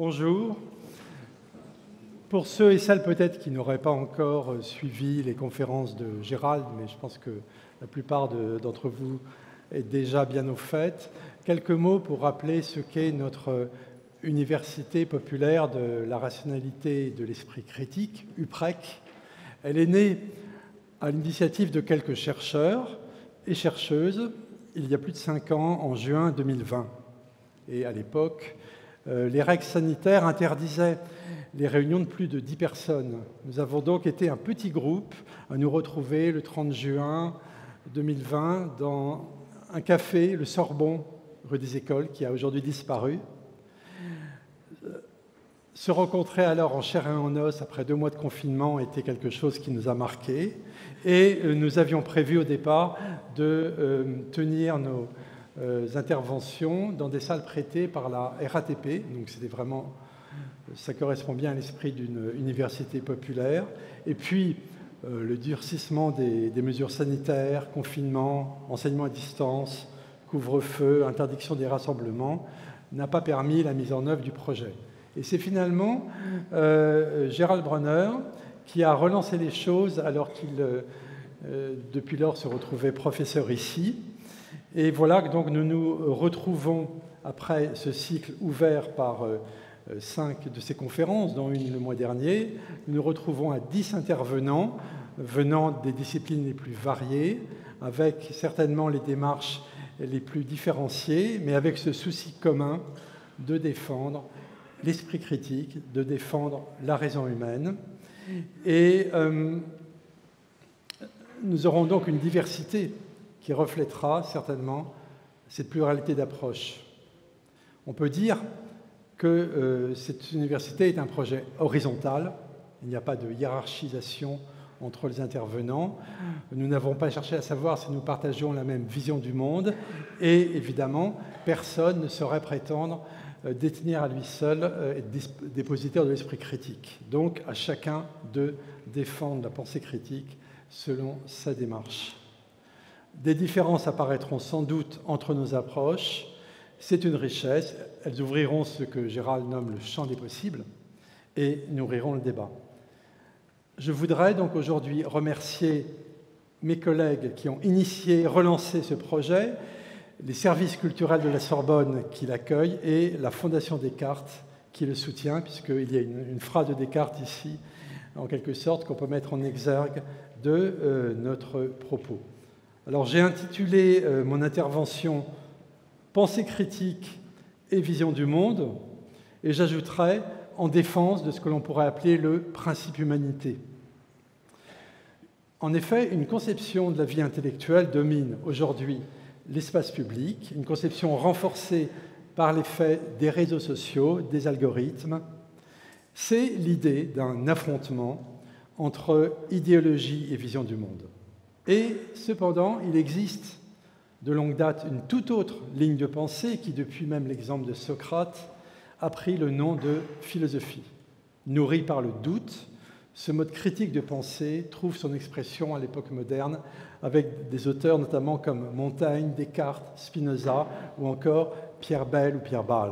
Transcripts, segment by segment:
Bonjour. Pour ceux et celles peut-être qui n'auraient pas encore suivi les conférences de Gérald, mais je pense que la plupart d'entre vous est déjà bien au fait, quelques mots pour rappeler ce qu'est notre Université populaire de la rationalité et de l'esprit critique, UPREC. Elle est née à l'initiative de quelques chercheurs et chercheuses il y a plus de 5 ans, en juin 2020. Et à l'époque, les règles sanitaires interdisaient les réunions de plus de 10 personnes. Nous avons donc été un petit groupe à nous retrouver le 30 juin 2020 dans un café, le Sorbon, rue des Écoles, qui a aujourd'hui disparu. Se rencontrer alors en chair et en os après 2 mois de confinement était quelque chose qui nous a marqués. Et nous avions prévu au départ de tenir nos interventions dans des salles prêtées par la RATP. Donc c'était vraiment, ça correspond bien à l'esprit d'une université populaire. Et puis le durcissement des mesures sanitaires, confinement, enseignement à distance, couvre-feu, interdiction des rassemblements, n'a pas permis la mise en œuvre du projet. Et c'est finalement Gérald Bronner qui a relancé les choses alors qu'il, depuis lors, se retrouvait professeur ici. Et voilà que donc nous nous retrouvons après ce cycle ouvert par 5 de ces conférences, dont une le mois dernier. Nous nous retrouvons à 10 intervenants venant des disciplines les plus variées, avec certainement les démarches les plus différenciées, mais avec ce souci commun de défendre l'esprit critique, de défendre la raison humaine. Et nous aurons donc une diversité qui reflètera certainement cette pluralité d'approches. On peut dire que cette université est un projet horizontal. Il n'y a pas de hiérarchisation entre les intervenants. Nous n'avons pas cherché à savoir si nous partageons la même vision du monde. Et évidemment, personne ne saurait prétendre détenir à lui seul être dépositaire de l'esprit critique. Donc, à chacun de défendre la pensée critique selon sa démarche. Des différences apparaîtront sans doute entre nos approches. C'est une richesse. Elles ouvriront ce que Gérald nomme le champ des possibles et nourriront le débat. Je voudrais donc aujourd'hui remercier mes collègues qui ont initié, relancé ce projet, les services culturels de la Sorbonne qui l'accueillent et la Fondation Descartes qui le soutient, puisqu'il y a une phrase de Descartes ici, en quelque sorte, qu'on peut mettre en exergue de notre propos. Alors j'ai intitulé mon intervention « Pensée critique et vision du monde » et j'ajouterai « en défense de ce que l'on pourrait appeler le principe humanité ». En effet, une conception de la vie intellectuelle domine aujourd'hui l'espace public, une conception renforcée par l'effet des réseaux sociaux, des algorithmes. C'est l'idée d'un affrontement entre idéologie et vision du monde. Et cependant, il existe de longue date une toute autre ligne de pensée qui, depuis même l'exemple de Socrate, a pris le nom de philosophie. Nourrie par le doute, ce mode critique de pensée trouve son expression à l'époque moderne avec des auteurs notamment comme Montaigne, Descartes, Spinoza ou encore Pierre Bayle ou Pierre Baal.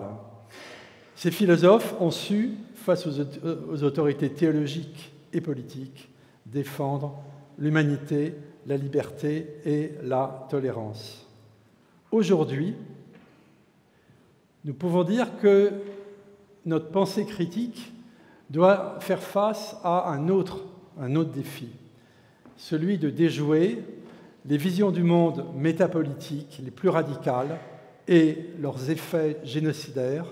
Ces philosophes ont su, face aux autorités théologiques et politiques, défendre l'humanité, la liberté et la tolérance. Aujourd'hui, nous pouvons dire que notre pensée critique doit faire face à un autre défi, celui de déjouer les visions du monde métapolitiques les plus radicales et leurs effets génocidaires,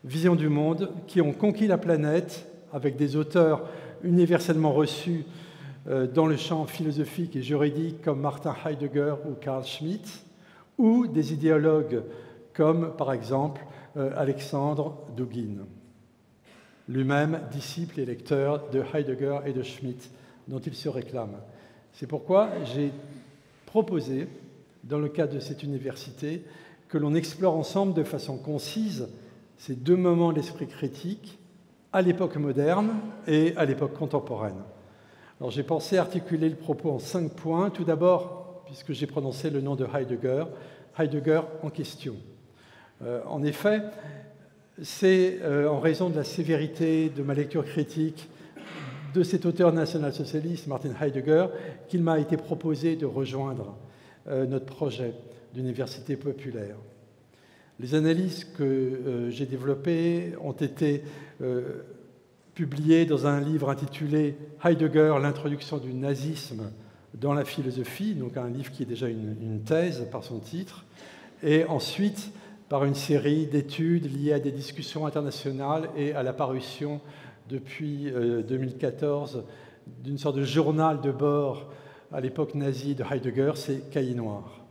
visions du monde qui ont conquis la planète avec des auteurs universellement reçus dans le champ philosophique et juridique comme Martin Heidegger ou Carl Schmitt, ou des idéologues comme, par exemple, Alexandre Dugin, lui-même disciple et lecteur de Heidegger et de Schmitt, dont il se réclame. C'est pourquoi j'ai proposé, dans le cadre de cette université, que l'on explore ensemble de façon concise ces 2 moments de l'esprit critique à l'époque moderne et à l'époque contemporaine. Alors j'ai pensé articuler le propos en 5 points. Tout d'abord, puisque j'ai prononcé le nom de Heidegger en question. En effet, C'est en raison de la sévérité de ma lecture critique de cet auteur national-socialiste, Martin Heidegger, qu'il m'a été proposé de rejoindre notre projet d'université populaire. Les analyses que j'ai développées ont été publiées dans un livre intitulé « Heidegger, l'introduction du nazisme dans la philosophie », donc un livre qui est déjà une thèse par son titre, et ensuite par une série d'études liées à des discussions internationales et à la parution depuis 2014 d'une sorte de journal de bord à l'époque nazie de Heidegger, c'est Cahiers noirs.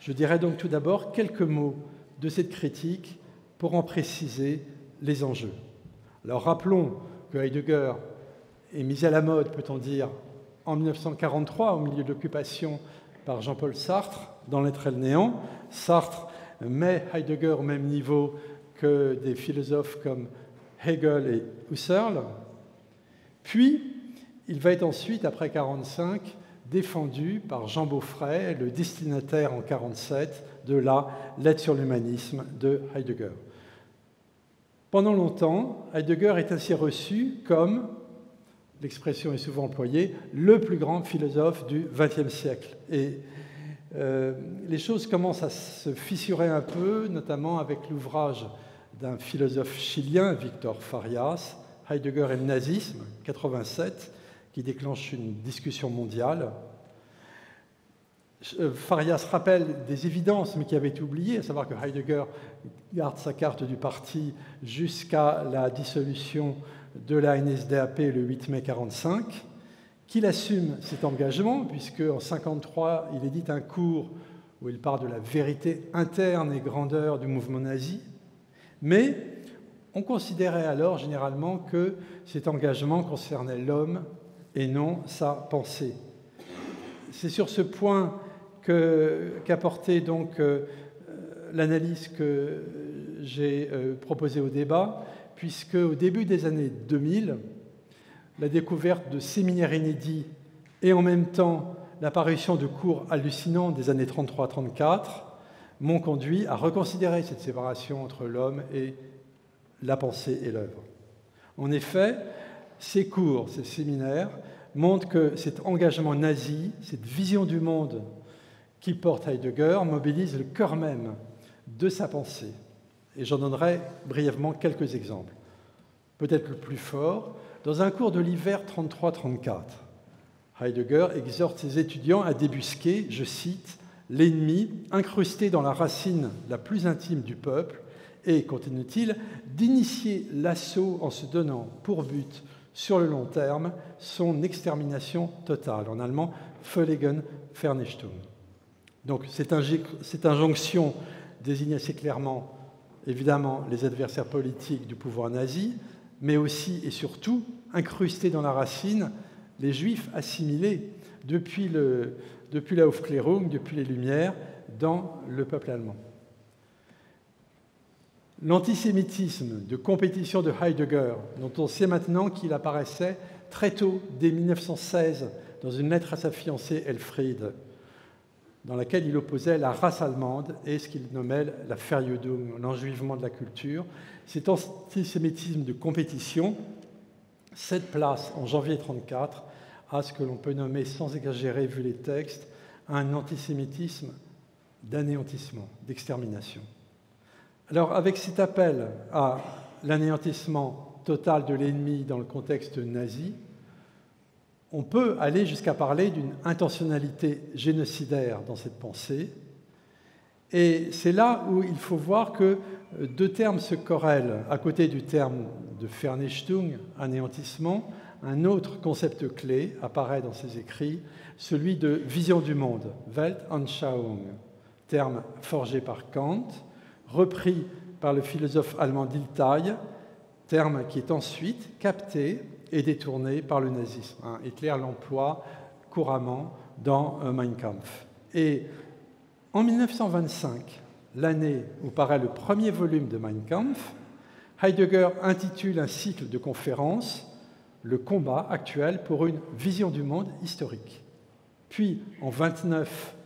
Je dirais donc tout d'abord quelques mots de cette critique pour en préciser les enjeux. Alors rappelons que Heidegger est mis à la mode, peut-on dire, en 1943, au milieu de l'occupation par Jean-Paul Sartre, dans L'être et le néant. Sartre met Heidegger au même niveau que des philosophes comme Hegel et Husserl. Puis, il va être ensuite, après 1945, défendu par Jean Beaufret, le destinataire en 1947 de la Lettre sur l'humanisme de Heidegger. Pendant longtemps, Heidegger est ainsi reçu comme, l'expression est souvent employée, le plus grand philosophe du XXe siècle. Et les choses commencent à se fissurer un peu, notamment avec l'ouvrage d'un philosophe chilien, Victor Farias, Heidegger et le nazisme, 1987, qui déclenche une discussion mondiale. Farias rappelle des évidences, mais qui avait été oubliées, à savoir que Heidegger garde sa carte du parti jusqu'à la dissolution de la NSDAP le 8 mai 1945, qu'il assume cet engagement, puisque en 1953, il édite un cours où il parle de la vérité interne et grandeur du mouvement nazi, mais on considérait alors généralement que cet engagement concernait l'homme et non sa pensée. C'est sur ce point qu'a porté donc l'analyse que j'ai proposée au débat, puisque au début des années 2000, la découverte de séminaires inédits et en même temps l'apparition de cours hallucinants des années 33-34 m'ont conduit à reconsidérer cette séparation entre l'homme et la pensée et l'œuvre. En effet, ces cours, ces séminaires montrent que cet engagement nazi, cette vision du monde qui porte Heidegger, mobilise le cœur même de sa pensée. Et j'en donnerai brièvement quelques exemples. Peut-être le plus fort, dans un cours de l'hiver 33-34, Heidegger exhorte ses étudiants à débusquer, je cite, « l'ennemi incrusté dans la racine la plus intime du peuple et, continue-t-il, d'initier l'assaut en se donnant pour but, sur le long terme, son extermination totale », en allemand « Völligen Vernichtung ». Donc cette injonction désigne assez clairement, évidemment, les adversaires politiques du pouvoir nazi, mais aussi et surtout incrustés dans la racine les Juifs assimilés depuis la Aufklärung, depuis les Lumières, dans le peuple allemand. L'antisémitisme de compétition de Heidegger, dont on sait maintenant qu'il apparaissait très tôt, dès 1916, dans une lettre à sa fiancée Elfriede, dans laquelle il opposait la race allemande et ce qu'il nommait la Verjudung, l'enjuivement de la culture. Cet antisémitisme de compétition cède place en janvier 1934 à ce que l'on peut nommer, sans exagérer vu les textes, un antisémitisme d'anéantissement, d'extermination. Alors, avec cet appel à l'anéantissement total de l'ennemi dans le contexte nazi, on peut aller jusqu'à parler d'une intentionnalité génocidaire dans cette pensée. Et c'est là où il faut voir que deux termes se corrèlent. À côté du terme de Vernichtung, anéantissement, un autre concept clé apparaît dans ses écrits, celui de vision du monde, Weltanschauung, terme forgé par Kant, repris par le philosophe allemand Dilthey, terme qui est ensuite capté et détourné par le nazisme. Hitler l'emploie couramment dans Mein Kampf. Et en 1925, l'année où paraît le premier volume de Mein Kampf, Heidegger intitule un cycle de conférences « Le combat actuel pour une vision du monde historique ». Puis, en 1929,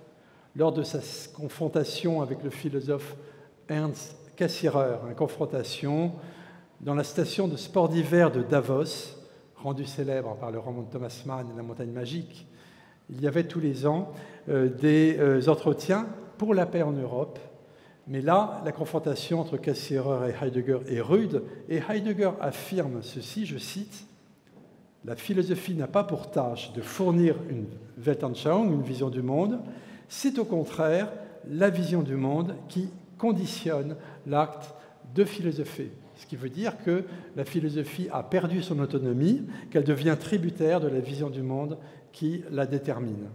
lors de sa confrontation avec le philosophe Ernst Cassirer, une confrontation dans la station de sport d'hiver de Davos, rendue célèbre par le roman de Thomas Mann, La montagne magique. Il y avait tous les ans des entretiens pour la paix en Europe. Mais là, la confrontation entre Cassirer et Heidegger est rude, et Heidegger affirme ceci, je cite, « La philosophie n'a pas pour tâche de fournir une Weltanschauung, une vision du monde, c'est au contraire la vision du monde qui conditionne l'acte de philosopher. » Ce qui veut dire que la philosophie a perdu son autonomie, qu'elle devient tributaire de la vision du monde qui la détermine.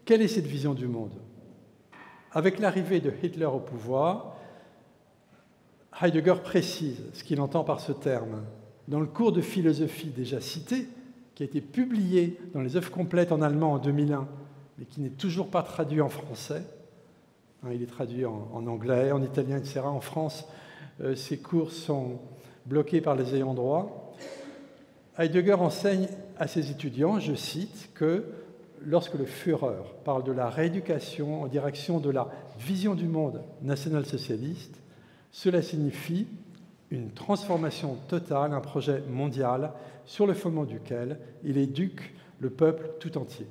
Quelle est cette vision du monde ? Avec l'arrivée de Hitler au pouvoir, Heidegger précise ce qu'il entend par ce terme. Dans le cours de philosophie déjà cité, qui a été publié dans les œuvres complètes en allemand en 2001, mais qui n'est toujours pas traduit en français, il est traduit en anglais, en italien, etc. En France, ces cours sont bloqués par les ayants droit. Heidegger enseigne à ses étudiants, je cite, que lorsque le Führer parle de la rééducation en direction de la vision du monde national-socialiste, cela signifie une transformation totale, un projet mondial sur le fondement duquel il éduque le peuple tout entier.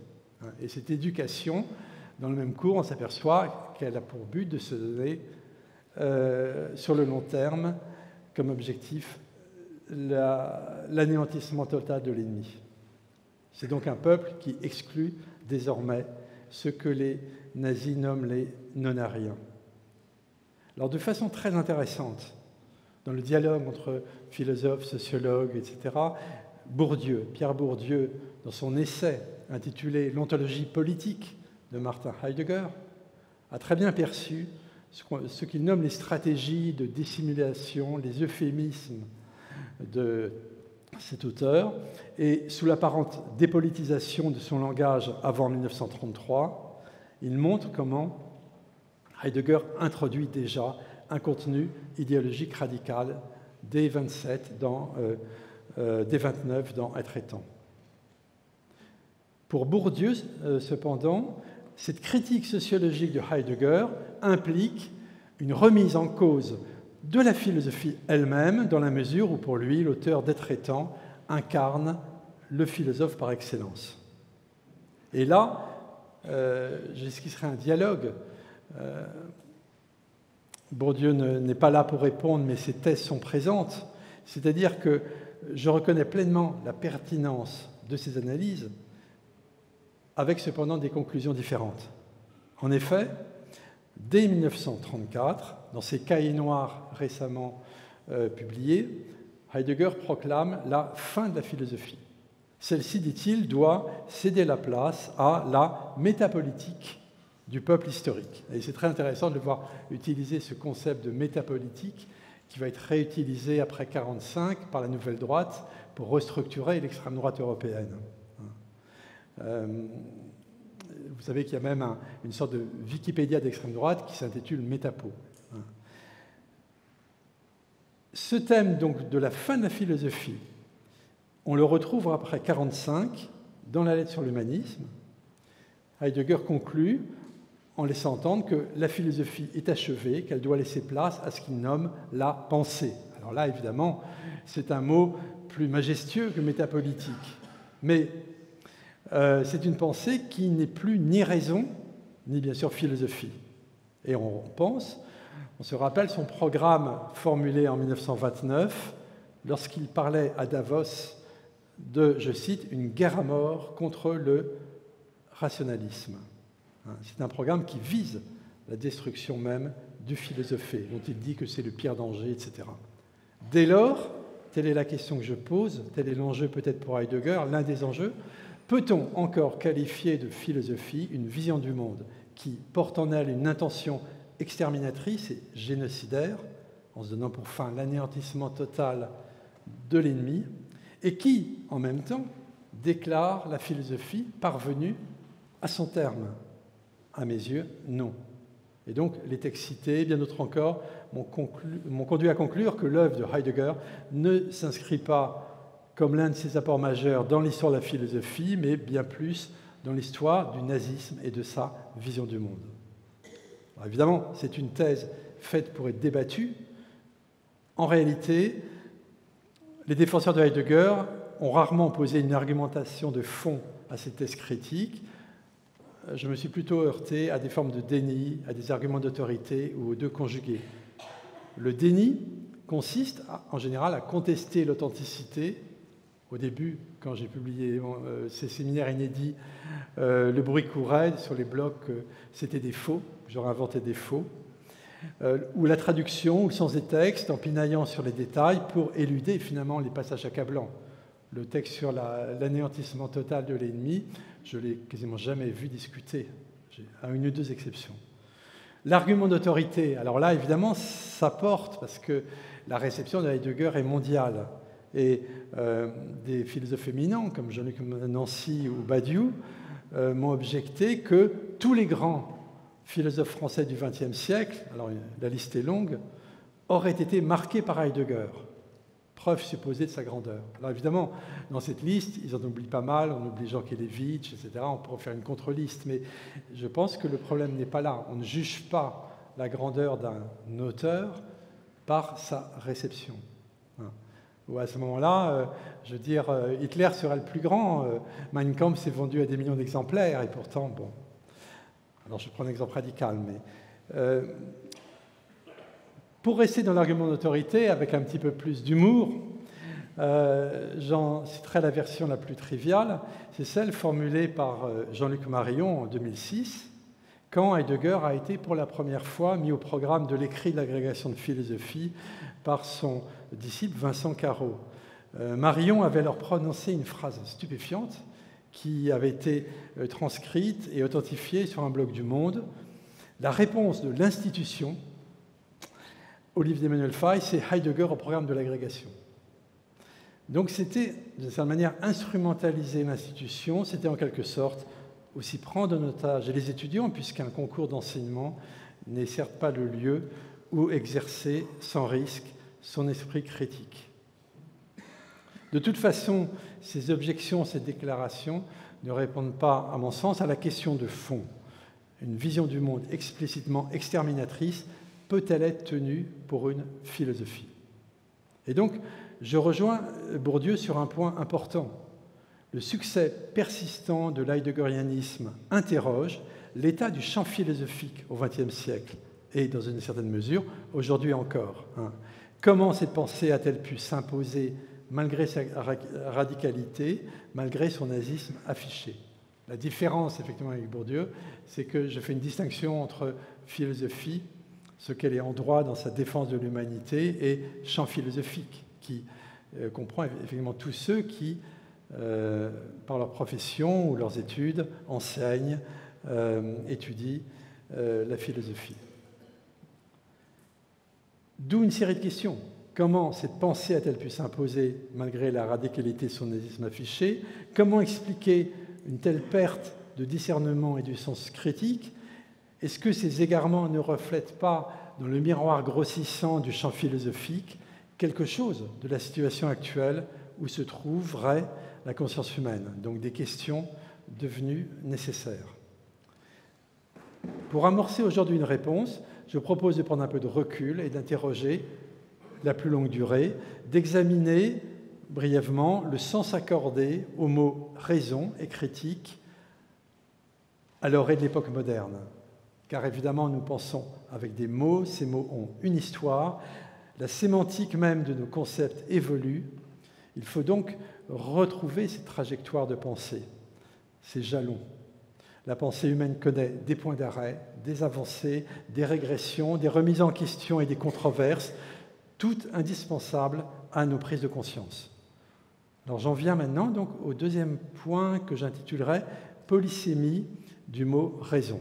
Et cette éducation, dans le même cours, on s'aperçoit qu'elle a pour but de se donner, sur le long terme, comme objectif, l'anéantissement total de l'ennemi. C'est donc un peuple qui exclut désormais ce que les nazis nomment les non-ariens. Alors, de façon très intéressante, dans le dialogue entre philosophes, sociologues, etc., Pierre Bourdieu, dans son essai intitulé « L'ontologie politique » de Martin Heidegger, a très bien perçu ce qu'il nomme les stratégies de dissimulation, les euphémismes de cet auteur, et sous l'apparente dépolitisation de son langage avant 1933, il montre comment Heidegger introduit déjà un contenu idéologique radical dès 29 dans Être et temps. Pour Bourdieu, cependant, cette critique sociologique de Heidegger implique une remise en cause de la philosophie elle-même, dans la mesure où, pour lui, l'auteur d'Être et temps incarne le philosophe par excellence. Et là, j'esquisserai un dialogue. Bourdieu n'est pas là pour répondre, mais ses thèses sont présentes. C'est-à-dire que je reconnais pleinement la pertinence de ces analyses, avec cependant des conclusions différentes. En effet, dès 1934, dans ses cahiers noirs récemment publiés, Heidegger proclame la fin de la philosophie. Celle-ci, dit-il, doit céder la place à la métapolitique du peuple historique. Et c'est très intéressant de le voir utiliser ce concept de métapolitique qui va être réutilisé après 1945 par la nouvelle droite pour restructurer l'extrême droite européenne. Vous savez qu'il y a même une sorte de Wikipédia d'extrême droite qui s'intitule Métapo. Ce thème donc de la fin de la philosophie, on le retrouve après 1945 dans la lettre sur l'humanisme. Heidegger conclut en laissant entendre que la philosophie est achevée, qu'elle doit laisser place à ce qu'il nomme la pensée. Alors là, évidemment, c'est un mot plus majestueux que métapolitique. Mais c'est une pensée qui n'est plus ni raison, ni bien sûr philosophie. Et on se rappelle son programme formulé en 1929, lorsqu'il parlait à Davos de, je cite, une guerre à mort contre le rationalisme. C'est un programme qui vise la destruction même du philosophé, dont il dit que c'est le pire danger, etc. Dès lors, telle est la question que je pose, tel est l'enjeu peut-être pour Heidegger, l'un des enjeux, peut-on encore qualifier de philosophie une vision du monde qui porte en elle une intention exterminatrice et génocidaire, en se donnant pour fin l'anéantissement total de l'ennemi, et qui, en même temps, déclare la philosophie parvenue à son terme? À mes yeux, non. Et donc, les textes cités, bien d'autres encore, m'ont conduit à conclure que l'œuvre de Heidegger ne s'inscrit pas comme l'un de ses apports majeurs dans l'histoire de la philosophie, mais bien plus dans l'histoire du nazisme et de sa vision du monde. Alors évidemment, c'est une thèse faites pour être débattues. En réalité, les défenseurs de Heidegger ont rarement opposé une argumentation de fond à ces thèses critiques. Je me suis plutôt heurté à des formes de déni, à des arguments d'autorité ou aux deux conjugués. Le déni consiste en général à contester l'authenticité. Au début, quand j'ai publié ces séminaires inédits, le bruit courait sur les blogs que c'était des faux, j'aurais inventé des faux, ou la traduction ou le sens des textes en pinaillant sur les détails pour éluder finalement les passages accablants. Le texte sur l'anéantissement total de l'ennemi, je ne l'ai quasiment jamais vu discuter, à une ou deux exceptions. L'argument d'autorité, alors là, évidemment, ça porte, parce que la réception de Heidegger est mondiale. Et des philosophes éminents, comme Jean-Luc Nancy ou Badiou, m'ont objecté que tous les grands philosophes français du XXe siècle, alors la liste est longue, auraient été marqués par Heidegger. Preuve supposée de sa grandeur. Alors évidemment, dans cette liste, ils en oublient pas mal, on oublie Jean Kelevitch, etc. On pourrait faire une contre-liste, mais je pense que le problème n'est pas là. On ne juge pas la grandeur d'un auteur par sa réception. Ou à ce moment-là, je veux dire, Hitler sera le plus grand, Mein Kampf s'est vendu à des millions d'exemplaires, et pourtant, bon... Alors je prends un exemple radical, mais... Pour rester dans l'argument d'autorité, avec un petit peu plus d'humour, j'en citerai la version la plus triviale, c'est celle formulée par Jean-Luc Marion en 2006, quand Heidegger a été pour la première fois mis au programme de l'écrit de l'agrégation de philosophie par son disciple Vincent Carreau. Marion avait alors prononcé une phrase stupéfiante qui avait été transcrite et authentifiée sur un blog du Monde. La réponse de l'institution au livre d'Emmanuel Faye, c'est Heidegger au programme de l'agrégation. Donc c'était, d'une certaine manière, instrumentaliser l'institution, c'était en quelque sorte aussi prendre en otage les étudiants, puisqu'un concours d'enseignement n'est certes pas le lieu où exercer sans risque son esprit critique. De toute façon, ces objections, ces déclarations ne répondent pas, à mon sens, à la question de fond. Une vision du monde explicitement exterminatrice peut-elle être tenue pour une philosophie? Et donc, je rejoins Bourdieu sur un point important. Le succès persistant de l'heidegerianisme interroge l'état du champ philosophique au XXe siècle et, dans une certaine mesure, aujourd'hui encore. Comment cette pensée a-t-elle pu s'imposer malgré sa radicalité, malgré son nazisme affiché? La différence, effectivement, avec Bourdieu, c'est que je fais une distinction entre philosophie, ce qu'elle est en droit dans sa défense de l'humanité, et champ philosophique, qui comprend effectivement tous ceux qui, par leur profession ou leurs études, enseignent, étudient la philosophie. D'où une série de questions. Comment cette pensée a-t-elle pu s'imposer malgré la radicalité de son nazisme affiché? Comment expliquer une telle perte de discernement et du sens critique? Est-ce que ces égarements ne reflètent pas, dans le miroir grossissant du champ philosophique, quelque chose de la situation actuelle où se trouverait la conscience humaine? Donc des questions devenues nécessaires. Pour amorcer aujourd'hui une réponse, je propose de prendre un peu de recul et d'interroger la plus longue durée, d'examiner brièvement le sens accordé aux mots « raison » et « critique » à l'orée de l'époque moderne. Car évidemment, nous pensons avec des mots, ces mots ont une histoire, la sémantique même de nos concepts évolue. Il faut donc retrouver cette trajectoire de pensée, ces jalons. La pensée humaine connaît des points d'arrêt, des avancées, des régressions, des remises en question et des controverses, toutes indispensables à nos prises de conscience. Alors j'en viens maintenant donc au deuxième point que j'intitulerai « Polysémie du mot « raison ».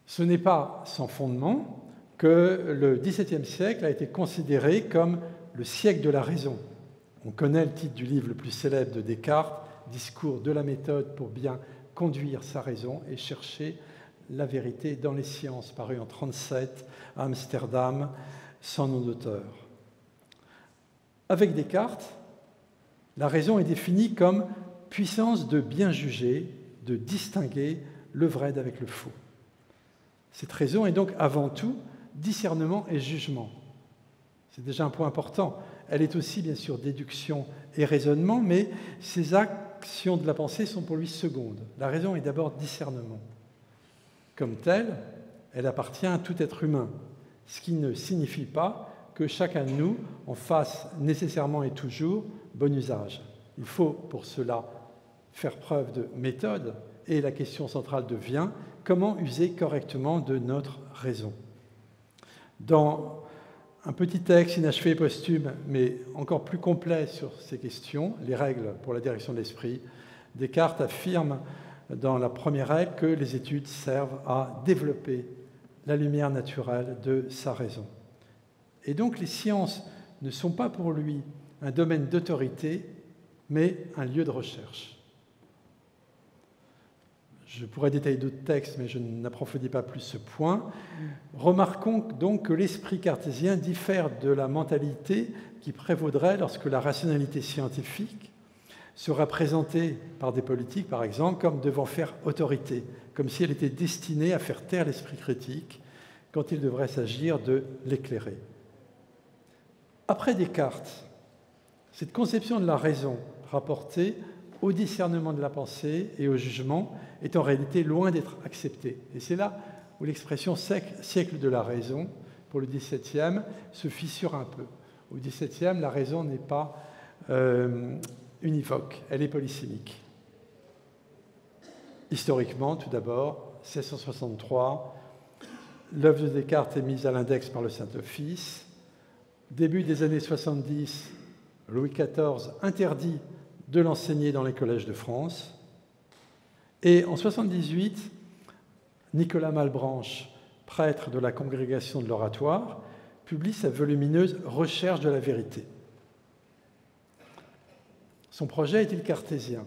Ce n'est pas sans fondement que le XVIIe siècle a été considéré comme le siècle de la raison. On connaît le titre du livre le plus célèbre de Descartes, « Discours de la méthode pour bien conduire sa raison et chercher la vérité dans les sciences », paru en 1937 à Amsterdam, sans nom d'auteur. Avec Descartes, la raison est définie comme puissance de bien juger, de distinguer le vrai d'avec le faux. Cette raison est donc avant tout discernement et jugement. C'est déjà un point important. Elle est aussi bien sûr déduction et raisonnement, mais ces actions de la pensée sont pour lui secondes. La raison est d'abord discernement. Comme telle, elle appartient à tout être humain, ce qui ne signifie pas que chacun de nous en fasse nécessairement et toujours bon usage. Il faut pour cela faire preuve de méthode, et la question centrale devient comment user correctement de notre raison. Dans un petit texte inachevé et posthume, mais encore plus complet sur ces questions, les règles pour la direction de l'esprit, Descartes affirme dans la première règle que les études servent à développer la lumière naturelle de sa raison. Et donc les sciences ne sont pas pour lui un domaine d'autorité, mais un lieu de recherche. Je pourrais détailler d'autres textes, mais je n'approfondis pas plus ce point. Remarquons donc que l'esprit cartésien diffère de la mentalité qui prévaudrait lorsque la rationalité scientifique sera présentée par des politiques, par exemple, comme devant faire autorité, comme si elle était destinée à faire taire l'esprit critique quand il devrait s'agir de l'éclairer. Après Descartes, cette conception de la raison rapportée au discernement de la pensée et au jugement est en réalité loin d'être acceptée. Et c'est là où l'expression « siècle de la raison » pour le XVIIe se fissure un peu. Au XVIIe, la raison n'est pas univoque, elle est polysémique. Historiquement, tout d'abord, 1663, l'œuvre de Descartes est mise à l'index par le Saint-Office. Début des années 70, Louis XIV interdit de l'enseigner dans les collèges de France. Et en 78, Nicolas Malebranche, prêtre de la congrégation de l'Oratoire, publie sa volumineuse « Recherche de la vérité ». Son projet est-il cartésien?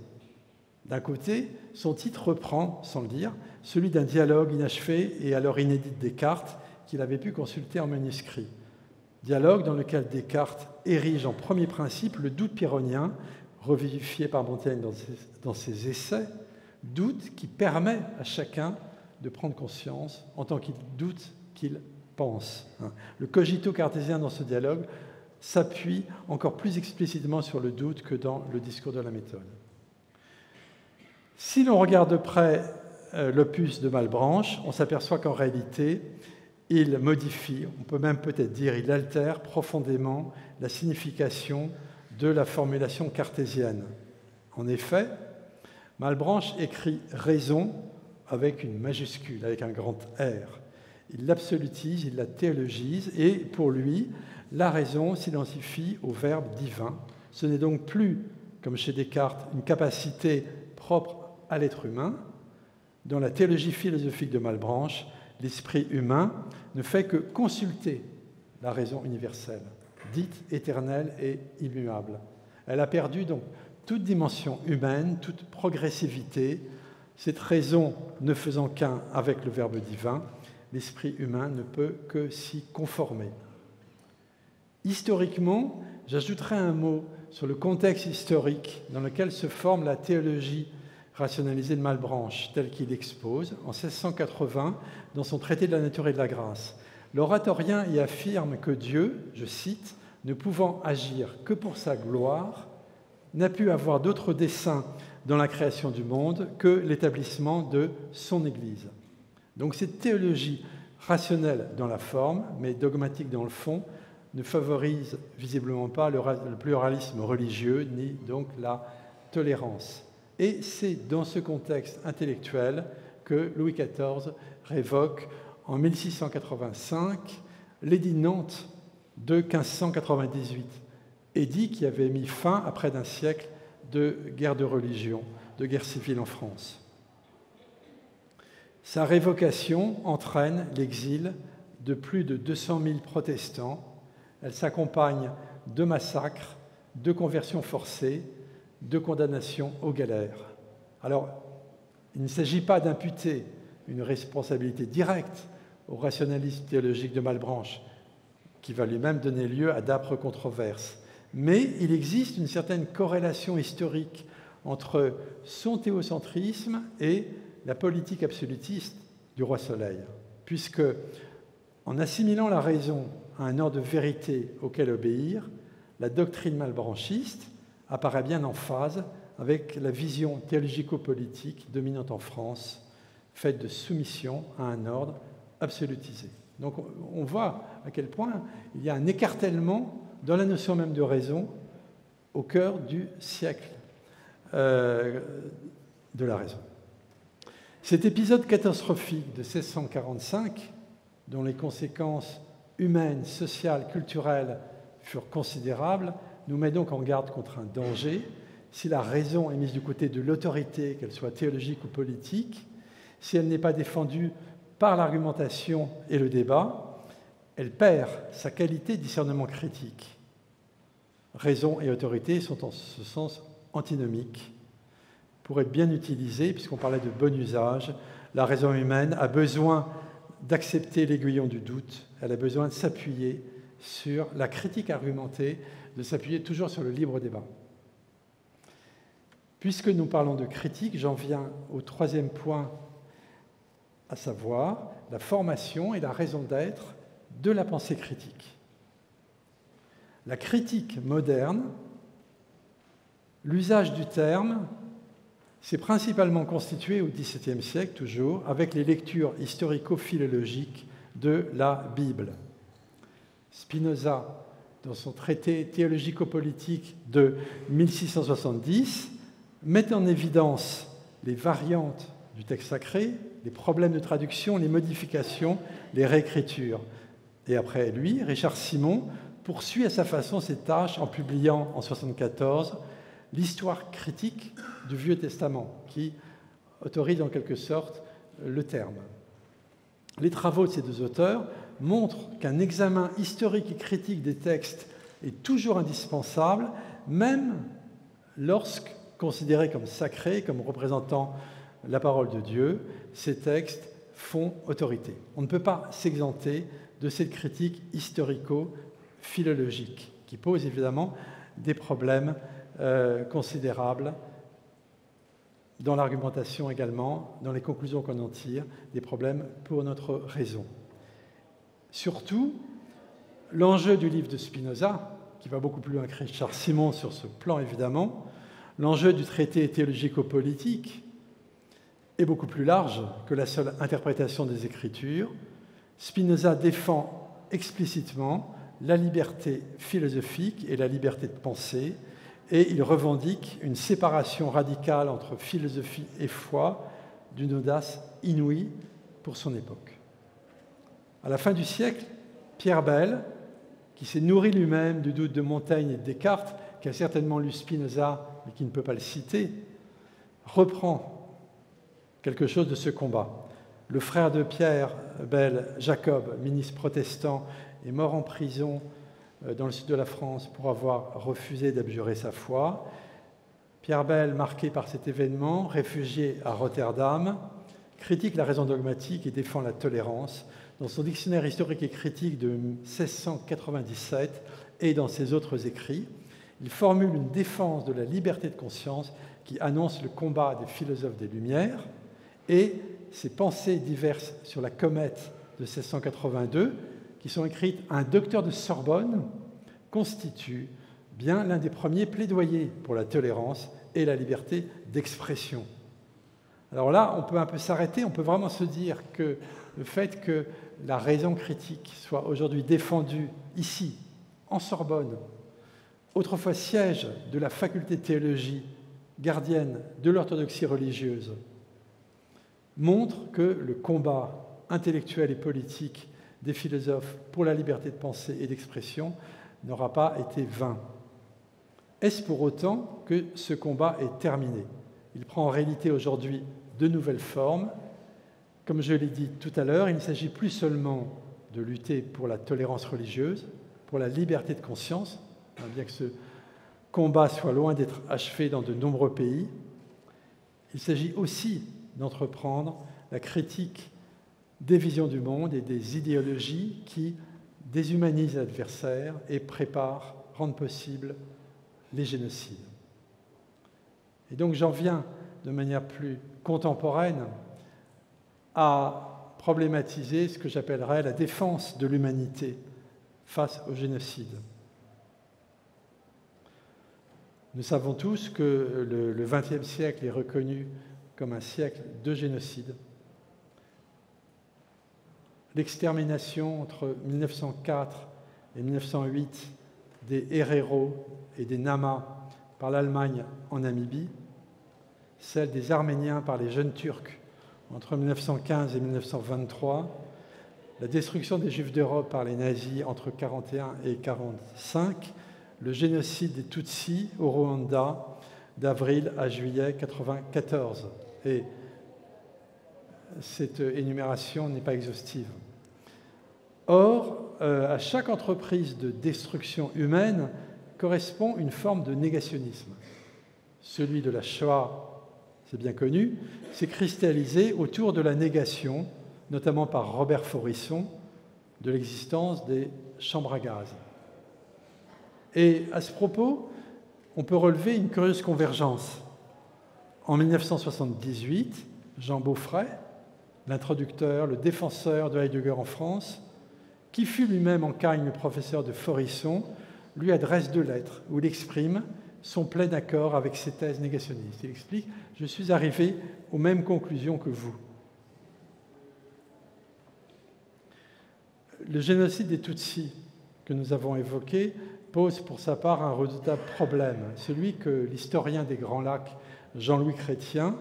D'un côté, son titre reprend, sans le dire, celui d'un dialogue inachevé et alors inédit de Descartes qu'il avait pu consulter en manuscrit. Dialogue dans lequel Descartes érige en premier principe le doute pyrrhonien, revivifié par Montaigne dans ses essais, doute qui permet à chacun de prendre conscience en tant qu'il doute qu'il pense. Le cogito cartésien dans ce dialogue s'appuie encore plus explicitement sur le doute que dans le discours de la méthode. Si l'on regarde de près l'opus de Malebranche, on s'aperçoit qu'en réalité, il modifie, on peut même peut-être dire, il altère profondément la signification de la formulation cartésienne. En effet, Malebranche écrit « raison » avec une majuscule, avec un grand R. Il l'absolutise, il la théologise, et pour lui, la raison s'identifie au verbe divin. Ce n'est donc plus, comme chez Descartes, une capacité propre à l'être humain. Dans la théologie philosophique de Malebranche, l'esprit humain ne fait que consulter la raison universelle, dite éternelle et immuable. Elle a perdu donc toute dimension humaine, toute progressivité. Cette raison ne faisant qu'un avec le Verbe divin, l'esprit humain ne peut que s'y conformer. Historiquement, j'ajouterai un mot sur le contexte historique dans lequel se forme la théologie rationalisée de Malebranche, telle qu'il expose en 1680 dans son traité de la nature et de la grâce. L'oratorien y affirme que Dieu, je cite, ne pouvant agir que pour sa gloire, n'a pu avoir d'autre dessein dans la création du monde que l'établissement de son Église. Donc cette théologie rationnelle dans la forme, mais dogmatique dans le fond, ne favorise visiblement pas le pluralisme religieux, ni donc la tolérance. Et c'est dans ce contexte intellectuel que Louis XIV révoque en 1685 l'édit de Nantes de 1598, édit qui avait mis fin à près d'un siècle de guerre de religion, de guerre civile en France. Sa révocation entraîne l'exil de plus de 200 000 protestants. Elle s'accompagne de massacres, de conversions forcées, de condamnations aux galères. Alors, il ne s'agit pas d'imputer une responsabilité directe au rationalisme théologique de Malebranche, qui va lui-même donner lieu à d'âpres controverses. Mais il existe une certaine corrélation historique entre son théocentrisme et la politique absolutiste du roi Soleil, puisque en assimilant la raison à un ordre de vérité auquel obéir, la doctrine malbranchiste apparaît bien en phase avec la vision théologico-politique dominante en France, faite de soumission à un ordre absolutisé. Donc on voit à quel point il y a un écartèlement dans la notion même de raison au cœur du siècle de la raison. Cet épisode catastrophique de 1645, dont les conséquences humaines, sociales, culturelles furent considérables, nous met donc en garde contre un danger. Si la raison est mise du côté de l'autorité, qu'elle soit théologique ou politique, si elle n'est pas défendue par l'argumentation et le débat, elle perd sa qualité de discernement critique. Raison et autorité sont en ce sens antinomiques. Pour être bien utilisée, puisqu'on parlait de bon usage, la raison humaine a besoin d'accepter l'aiguillon du doute, elle a besoin de s'appuyer sur la critique argumentée, de s'appuyer toujours sur le libre débat. Puisque nous parlons de critique, j'en viens au troisième point, à savoir la formation et la raison d'être de la pensée critique. La critique moderne, l'usage du terme, s'est principalement constitué au XVIIe siècle, toujours, avec les lectures historico-philologiques de la Bible. Spinoza, dans son traité théologico-politique de 1670, met en évidence les variantes du texte sacré, les problèmes de traduction, les modifications, les réécritures. Et après lui, Richard Simon poursuit à sa façon ses tâches en publiant en 1974 l'histoire critique du Vieux Testament, qui autorise en quelque sorte le terme. Les travaux de ces deux auteurs montrent qu'un examen historique et critique des textes est toujours indispensable, même lorsque considérés comme sacrés, comme représentant la parole de Dieu, ces textes font autorité. On ne peut pas s'exempter de cette critique historico-philologique, qui pose évidemment des problèmes considérables dans l'argumentation également, dans les conclusions qu'on en tire, des problèmes pour notre raison. Surtout, l'enjeu du livre de Spinoza, qui va beaucoup plus loin que Richard Simon sur ce plan évidemment, l'enjeu du traité théologico-politique est beaucoup plus large que la seule interprétation des Écritures. Spinoza défend explicitement la liberté philosophique et la liberté de penser, et il revendique une séparation radicale entre philosophie et foi d'une audace inouïe pour son époque. À la fin du siècle, Pierre Bell, qui s'est nourri lui-même du doute de Montaigne et de Descartes, qui a certainement lu Spinoza, mais qui ne peut pas le citer, reprend quelque chose de ce combat. Le frère de Pierre Bell, Jacob, ministre protestant, est mort en prison dans le sud de la France pour avoir refusé d'abjurer sa foi. Pierre Bell, marqué par cet événement, réfugié à Rotterdam, critique la raison dogmatique et défend la tolérance. Dans son dictionnaire historique et critique de 1697 et dans ses autres écrits, il formule une défense de la liberté de conscience qui annonce le combat des philosophes des Lumières, et ses pensées diverses sur la comète de 1682, qui sont écrites à un docteur de Sorbonne, constituent bien l'un des premiers plaidoyers pour la tolérance et la liberté d'expression. Alors là, on peut un peu s'arrêter, on peut vraiment se dire que le fait que la raison critique soit aujourd'hui défendue ici, en Sorbonne, autrefois siège de la faculté de théologie, gardienne de l'orthodoxie religieuse, montre que le combat intellectuel et politique des philosophes pour la liberté de pensée et d'expression n'aura pas été vain. Est-ce pour autant que ce combat est terminé? Il prend en réalité aujourd'hui de nouvelles formes. Comme je l'ai dit tout à l'heure, il ne s'agit plus seulement de lutter pour la tolérance religieuse, pour la liberté de conscience, bien que ce combat soit loin d'être achevé dans de nombreux pays. Il s'agit aussi d'entreprendre la critique des visions du monde et des idéologies qui déshumanisent l'adversaire et préparent, rendent possible les génocides. Et donc j'en viens de manière plus contemporaine à problématiser ce que j'appellerais la défense de l'humanité face au génocide. Nous savons tous que le XXe siècle est reconnu comme un siècle de génocide. L'extermination entre 1904 et 1908 des Héréros et des Namas par l'Allemagne en Namibie, celle des Arméniens par les jeunes Turcs entre 1915 et 1923, la destruction des Juifs d'Europe par les nazis entre 1941 et 1945, le génocide des Tutsis au Rwanda d'avril à juillet 1994. Et cette énumération n'est pas exhaustive. Or, à chaque entreprise de destruction humaine correspond une forme de négationnisme. Celui de la Shoah, c'est bien connu, s'est cristallisé autour de la négation, notamment par Robert Faurisson, de l'existence des chambres à gaz. Et à ce propos, on peut relever une curieuse convergence. En 1978, Jean Beaufray, l'introducteur, le défenseur de Heidegger en France, qui fut lui-même en Cagne le professeur de Faurisson, lui adresse 2 lettres où il exprime son plein accord avec ses thèses négationnistes. Il explique « Je suis arrivé aux mêmes conclusions que vous ». Le génocide des Tutsis que nous avons évoqué pose pour sa part un redoutable problème, celui que l'historien des Grands Lacs, Jean-Louis Chrétien,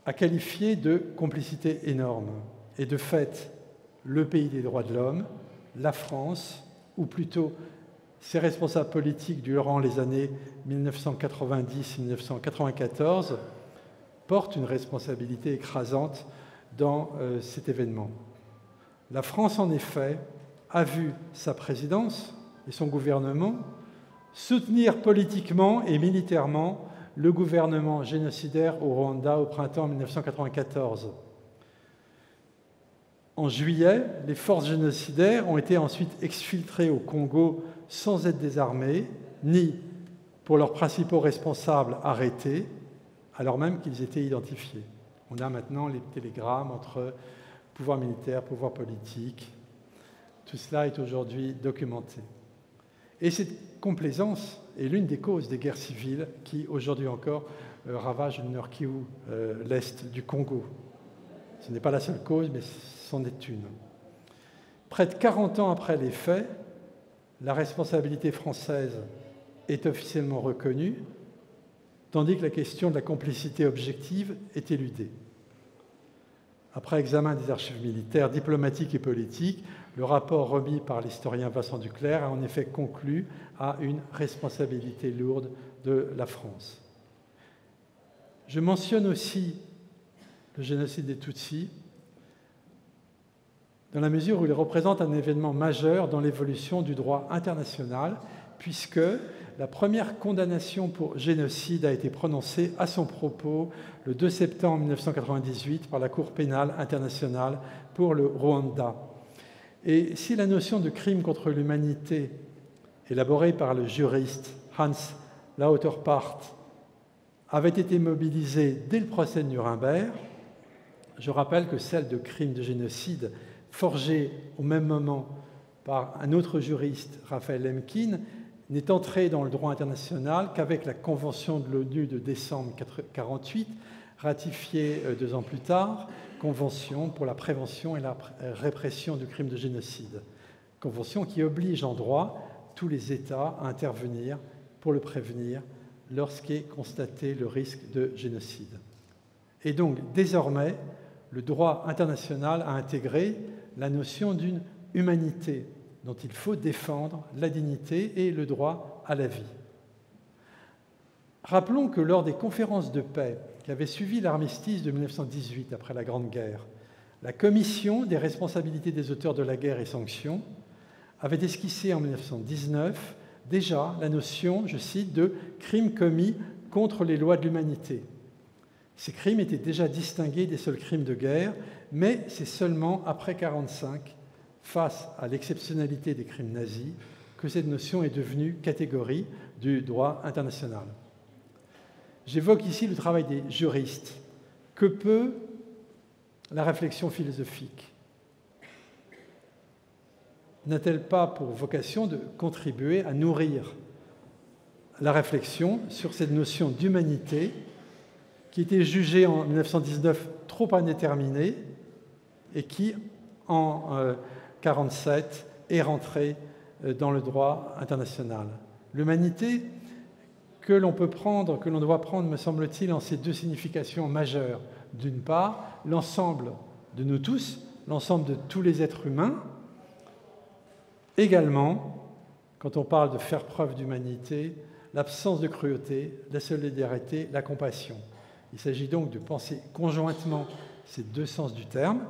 a qualifié de complicité énorme. Et de fait, le pays des droits de l'homme, la France, ou plutôt ses responsables politiques durant les années 1990-1994, portent une responsabilité écrasante dans cet événement. La France, en effet, a vu sa présidence et son gouvernement soutenir politiquement et militairement le gouvernement génocidaire au Rwanda au printemps 1994. En juillet, les forces génocidaires ont été ensuite exfiltrées au Congo sans être désarmées, ni pour leurs principaux responsables arrêtés, alors même qu'ils étaient identifiés. On a maintenant les télégrammes entre pouvoir militaire, pouvoir politique. Tout cela est aujourd'hui documenté. Et cette complaisance est l'une des causes des guerres civiles qui, aujourd'hui encore, ravagent le Nord Kivu, l'est du Congo. Ce n'est pas la seule cause, mais c'en est une. Près de 40 ans après les faits, la responsabilité française est officiellement reconnue, tandis que la question de la complicité objective est éludée. Après examen des archives militaires, diplomatiques et politiques, le rapport remis par l'historien Vincent Duclercq a en effet conclu à une responsabilité lourde de la France. Je mentionne aussi le génocide des Tutsis, dans la mesure où il représente un événement majeur dans l'évolution du droit international, puisque la première condamnation pour génocide a été prononcée à son propos le 2 septembre 1998 par la Cour pénale internationale pour le Rwanda. Et si la notion de crime contre l'humanité, élaborée par le juriste Hans Lauterpacht, avait été mobilisée dès le procès de Nuremberg, je rappelle que celle de crime de génocide, forgée au même moment par un autre juriste, Raphaël Lemkin, n'est entrée dans le droit international qu'avec la Convention de l'ONU de décembre 1948, ratifiée 2 ans plus tard, Convention pour la prévention et la répression du crime de génocide. Convention qui oblige en droit tous les États à intervenir pour le prévenir lorsqu'est constaté le risque de génocide. Et donc, désormais, le droit international a intégré la notion d'une humanité dont il faut défendre la dignité et le droit à la vie. Rappelons que lors des conférences de paix qui avaient suivi l'armistice de 1918 après la Grande Guerre, la Commission des responsabilités des auteurs de la guerre et sanctions avait esquissé en 1919 déjà la notion, je cite, de crimes commis contre les lois de l'humanité. Ces crimes étaient déjà distingués des seuls crimes de guerre, mais c'est seulement après 1945, face à l'exceptionnalité des crimes nazis, que cette notion est devenue catégorie du droit international. J'évoque ici le travail des juristes. Que peut la réflexion philosophique n'a-t-elle pas pour vocation de contribuer à nourrir la réflexion sur cette notion d'humanité qui était jugée en 1919 trop indéterminée et qui, en 1947, est rentrée dans le droit international. L'humanité que l'on doit prendre, me semble-t-il, en ces deux significations majeures. D'une part, l'ensemble de nous tous, l'ensemble de tous les êtres humains. Également, quand on parle de faire preuve d'humanité, l'absence de cruauté, la solidarité, la compassion. Il s'agit donc de penser conjointement ces deux sens du terme,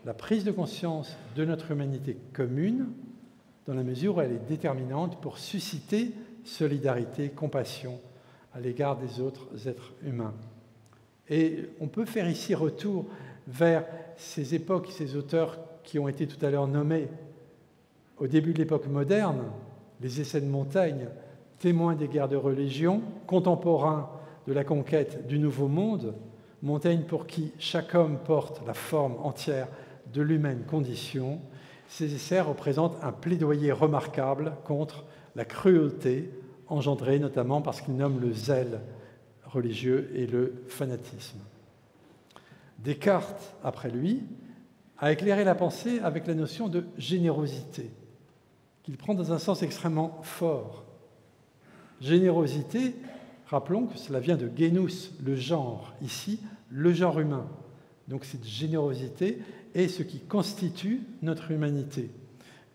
la prise de conscience de notre humanité commune, dans la mesure où elle est déterminante pour susciter solidarité, compassion à l'égard des autres êtres humains. Et on peut faire ici retour vers ces époques, ces auteurs qui ont été tout à l'heure nommés au début de l'époque moderne, les essais de Montaigne, témoins des guerres de religion, contemporains de la conquête du Nouveau Monde, Montaigne pour qui chaque homme porte la forme entière de l'humaine condition. Ces essais représentent un plaidoyer remarquable contre la cruauté engendrée notamment parce qu'il nomme le zèle religieux et le fanatisme. Descartes, après lui, a éclairé la pensée avec la notion de générosité, qu'il prend dans un sens extrêmement fort. Générosité, rappelons que cela vient de genus, le genre, ici, le genre humain. Donc cette générosité est ce qui constitue notre humanité.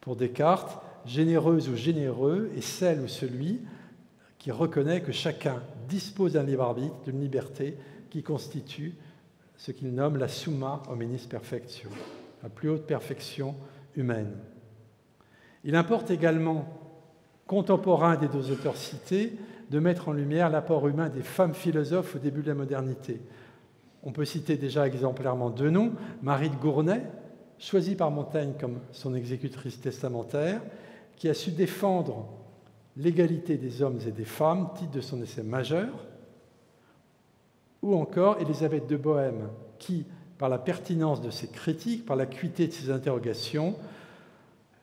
Pour Descartes, généreuse ou généreux est celle ou celui qui reconnaît que chacun dispose d'un libre arbitre, d'une liberté qui constitue ce qu'il nomme la summa hominis perfectio, la plus haute perfection humaine. Il importe également, contemporain des deux auteurs cités, de mettre en lumière l'apport humain des femmes philosophes au début de la modernité. On peut citer déjà exemplairement deux noms, Marie de Gournay, choisie par Montaigne comme son exécutrice testamentaire, qui a su défendre l'égalité des hommes et des femmes, titre de son essai majeur, ou encore Élisabeth de Bohème, qui, par la pertinence de ses critiques, par l'acuité de ses interrogations,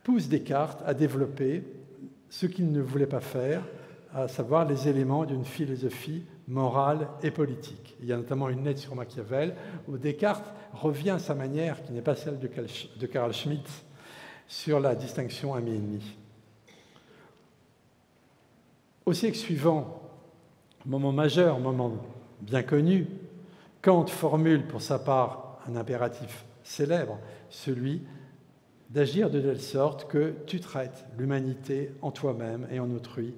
pousse Descartes à développer ce qu'il ne voulait pas faire, à savoir les éléments d'une philosophie morale et politique. Il y a notamment une lettre sur Machiavel où Descartes revient à sa manière, qui n'est pas celle de Carl Schmitt, sur la distinction ami-ennemi. Au siècle suivant, moment majeur, moment bien connu, Kant formule pour sa part un impératif célèbre, celui d'agir de telle sorte que tu traites l'humanité en toi-même et en autrui,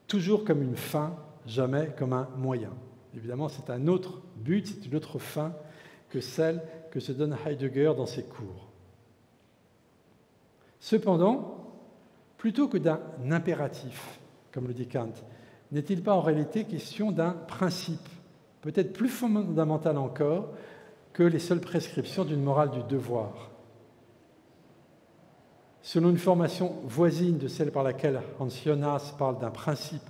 toujours comme une fin, jamais comme un moyen. Évidemment, c'est un autre but, c'est une autre fin que celle que se donne Heidegger dans ses cours. Cependant, plutôt que d'un impératif, comme le dit Kant, n'est-il pas en réalité question d'un principe, peut-être plus fondamental encore que les seules prescriptions d'une morale du devoir? Selon une formation voisine de celle par laquelle Hans Jonas parle d'un principe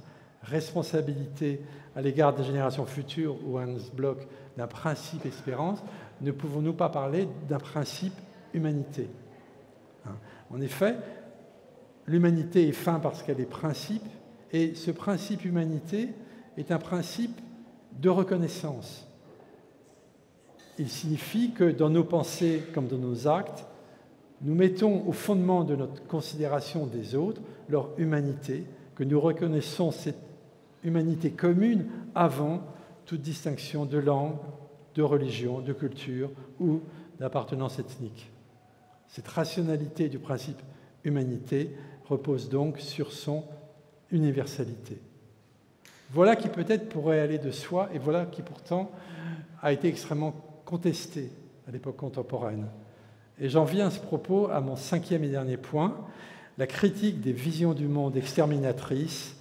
responsabilité à l'égard des générations futures ou Hans Bloch d'un principe espérance, ne pouvons-nous pas parler d'un principe humanité? En effet, l'humanité est fin parce qu'elle est principe, et ce principe humanité est un principe de reconnaissance. Il signifie que dans nos pensées comme dans nos actes, nous mettons au fondement de notre considération des autres leur humanité, que nous reconnaissons cette humanité commune avant toute distinction de langue, de religion, de culture ou d'appartenance ethnique. Cette rationalité du principe humanité repose donc sur son universalité. Voilà qui peut-être pourrait aller de soi et voilà qui pourtant a été extrêmement contesté à l'époque contemporaine. Et j'en viens à ce propos à mon cinquième et dernier point, la critique des visions du monde exterminatrices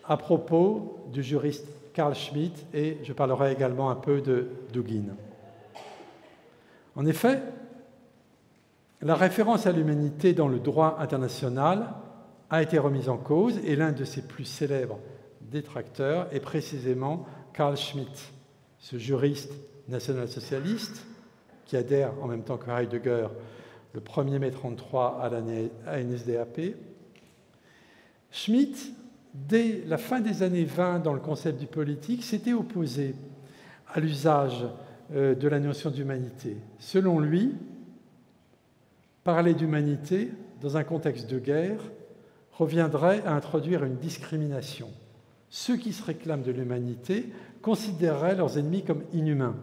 à propos du juriste Carl Schmitt, et je parlerai également un peu de Dugin. En effet, la référence à l'humanité dans le droit international a été remise en cause, et l'un de ses plus célèbres détracteurs est précisément Carl Schmitt, ce juriste national-socialiste qui adhère en même temps que Heidegger le 1er mai 1933 à la NSDAP. Schmitt, dès la fin des années 20 dans le concept du politique, s'était opposé à l'usage de la notion d'humanité. Selon lui, parler d'humanité dans un contexte de guerre reviendrait à introduire une discrimination. Ceux qui se réclament de l'humanité considéreraient leurs ennemis comme inhumains,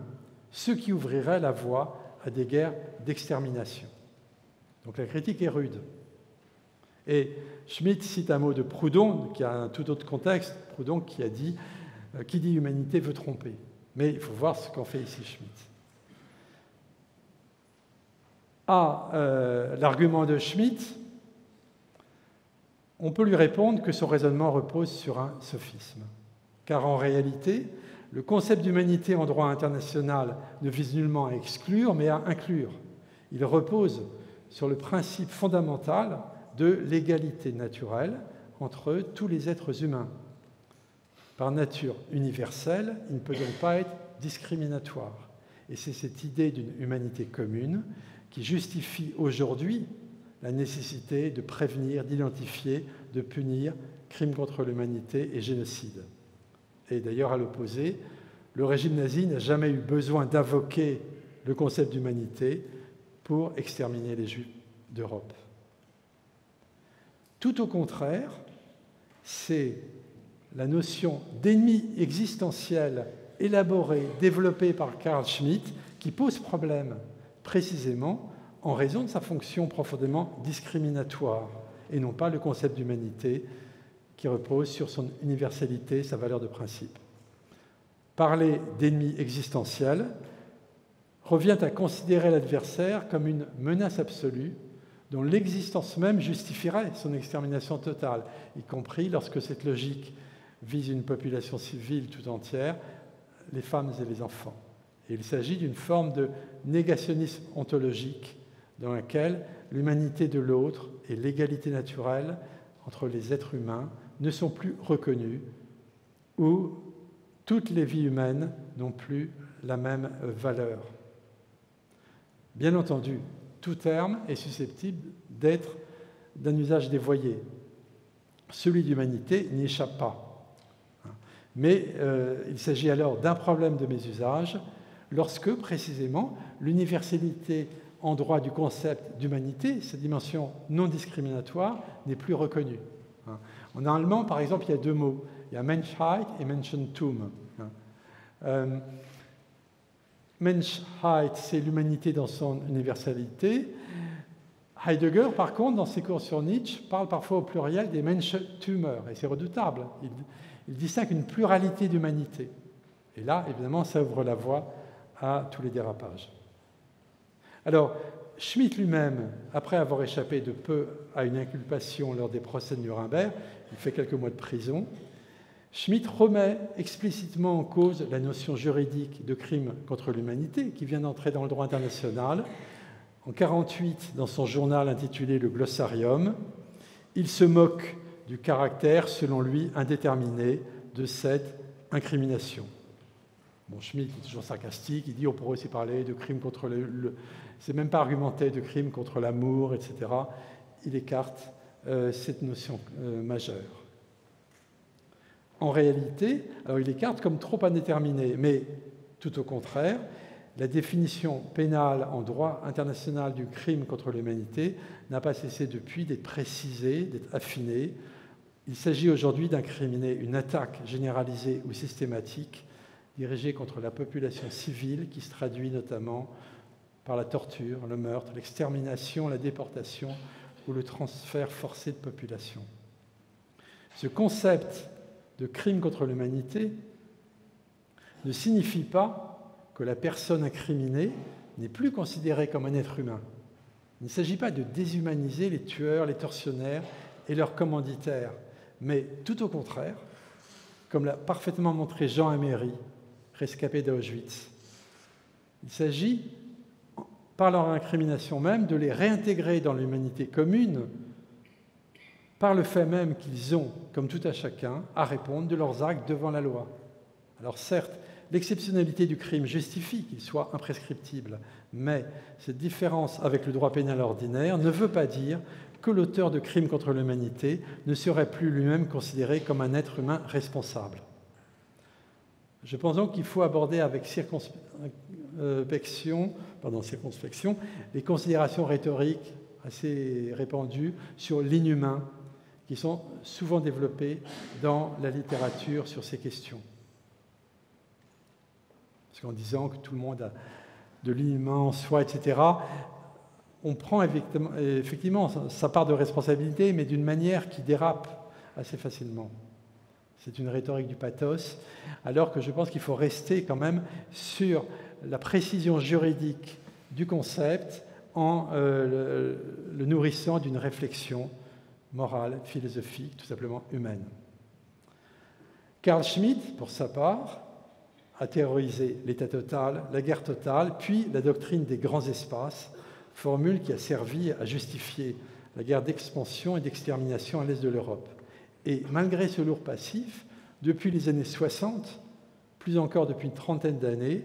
ceux qui ouvriraient la voie à des guerres d'extermination. Donc la critique est rude. Et Schmitt cite un mot de Proudhon, qui a un tout autre contexte, Proudhon qui a dit « Qui dit humanité veut tromper ». Mais il faut voir ce qu'en fait ici Schmitt. À l'argument de Schmitt, on peut lui répondre que son raisonnement repose sur un sophisme. Car en réalité, le concept d'humanité en droit international ne vise nullement à exclure, mais à inclure. Il repose sur le principe fondamental de l'égalité naturelle entre tous les êtres humains. Par nature universelle, il ne peut donc pas être discriminatoire. Et c'est cette idée d'une humanité commune qui justifie aujourd'hui la nécessité de prévenir, d'identifier, de punir crimes contre l'humanité et génocide. Et d'ailleurs, à l'opposé, le régime nazi n'a jamais eu besoin d'invoquer le concept d'humanité pour exterminer les Juifs d'Europe. Tout au contraire, c'est la notion d'ennemi existentiel élaborée, développée par Carl Schmitt, qui pose problème, précisément en raison de sa fonction profondément discriminatoire, et non pas le concept d'humanité qui repose sur son universalité, sa valeur de principe. Parler d'ennemi existentiel revient à considérer l'adversaire comme une menace absolue dont l'existence même justifierait son extermination totale, y compris lorsque cette logique vise une population civile tout entière, les femmes et les enfants. Et il s'agit d'une forme de négationnisme ontologique dans laquelle l'humanité de l'autre et l'égalité naturelle entre les êtres humains ne sont plus reconnues, où toutes les vies humaines n'ont plus la même valeur. Bien entendu, tout terme est susceptible d'être d'un usage dévoyé. Celui d'humanité n'y échappe pas. Mais il s'agit alors d'un problème de mésusage lorsque, précisément, l'universalité en droit du concept d'humanité, sa dimension non discriminatoire, n'est plus reconnue. En allemand, par exemple, il y a deux mots. Il y a Menschheit et Menschentum. Menschheit, c'est l'humanité dans son universalité. Heidegger, par contre, dans ses cours sur Nietzsche, parle parfois au pluriel des Menschentümer, et c'est redoutable. Il distingue une pluralité d'humanité. Et là, évidemment, ça ouvre la voie à tous les dérapages. Alors, Schmitt lui-même, après avoir échappé de peu à une inculpation lors des procès de Nuremberg, il fait quelques mois de prison, Schmitt remet explicitement en cause la notion juridique de crime contre l'humanité qui vient d'entrer dans le droit international. En 1948, dans son journal intitulé « Le Glossarium », il se moque du caractère, selon lui, indéterminé de cette incrimination. Bon, Schmitt est toujours sarcastique, il dit on pourrait aussi parler de crimes contre c'est même pas argumenté de crimes contre l'amour, etc. Il écarte cette notion majeure. En réalité, alors il écarte comme trop indéterminé, mais tout au contraire, la définition pénale en droit international du crime contre l'humanité n'a pas cessé depuis d'être précisée, d'être affinée. Il s'agit aujourd'hui d'incriminer une attaque généralisée ou systématique dirigée contre la population civile qui se traduit notamment par la torture, le meurtre, l'extermination, la déportation ou le transfert forcé de population. Ce concept de crime contre l'humanité ne signifie pas que la personne incriminée n'est plus considérée comme un être humain. Il ne s'agit pas de déshumaniser les tueurs, les tortionnaires et leurs commanditaires, mais tout au contraire, comme l'a parfaitement montré Jean Améry, rescapé d'Auschwitz. Il s'agit, par leur incrimination même, de les réintégrer dans l'humanité commune par le fait même qu'ils ont, comme tout à chacun, à répondre de leurs actes devant la loi. Alors certes, l'exceptionnalité du crime justifie qu'il soit imprescriptible, mais cette différence avec le droit pénal ordinaire ne veut pas dire que l'auteur de crimes contre l'humanité ne serait plus lui-même considéré comme un être humain responsable. Je pense donc qu'il faut aborder avec circonspection les considérations rhétoriques assez répandues sur l'inhumain qui sont souvent développées dans la littérature sur ces questions. Parce qu'en disant que tout le monde a de l'inhumain en soi, etc., on prend effectivement sa part de responsabilité, mais d'une manière qui dérape assez facilement. C'est une rhétorique du pathos, alors que je pense qu'il faut rester quand même sur la précision juridique du concept en le nourrissant d'une réflexion morale, philosophique, tout simplement humaine. Carl Schmitt, pour sa part, a théorisé l'état total, la guerre totale, puis la doctrine des grands espaces, formule qui a servi à justifier la guerre d'expansion et d'extermination à l'est de l'Europe. Et malgré ce lourd passif, depuis les années 60, plus encore depuis une trentaine d'années,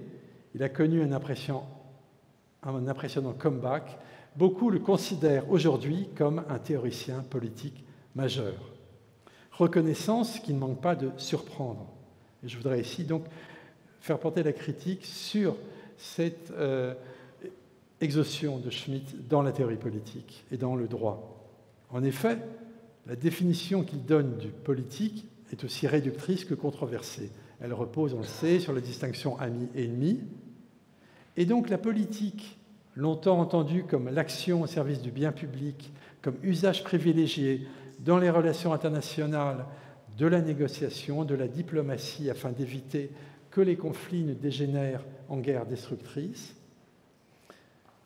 il a connu un impressionnant comeback. Beaucoup le considèrent aujourd'hui comme un théoricien politique majeur. Reconnaissance qui ne manque pas de surprendre. Et je voudrais ici donc faire porter la critique sur cette exhaustion de Schmitt dans la théorie politique et dans le droit. En effet, la définition qu'il donne du politique est aussi réductrice que controversée. Elle repose, on le sait, sur la distinction ami-ennemi. Et donc la politique, longtemps entendue comme l'action au service du bien public, comme usage privilégié dans les relations internationales, de la négociation, de la diplomatie, afin d'éviter que les conflits ne dégénèrent en guerre destructrice,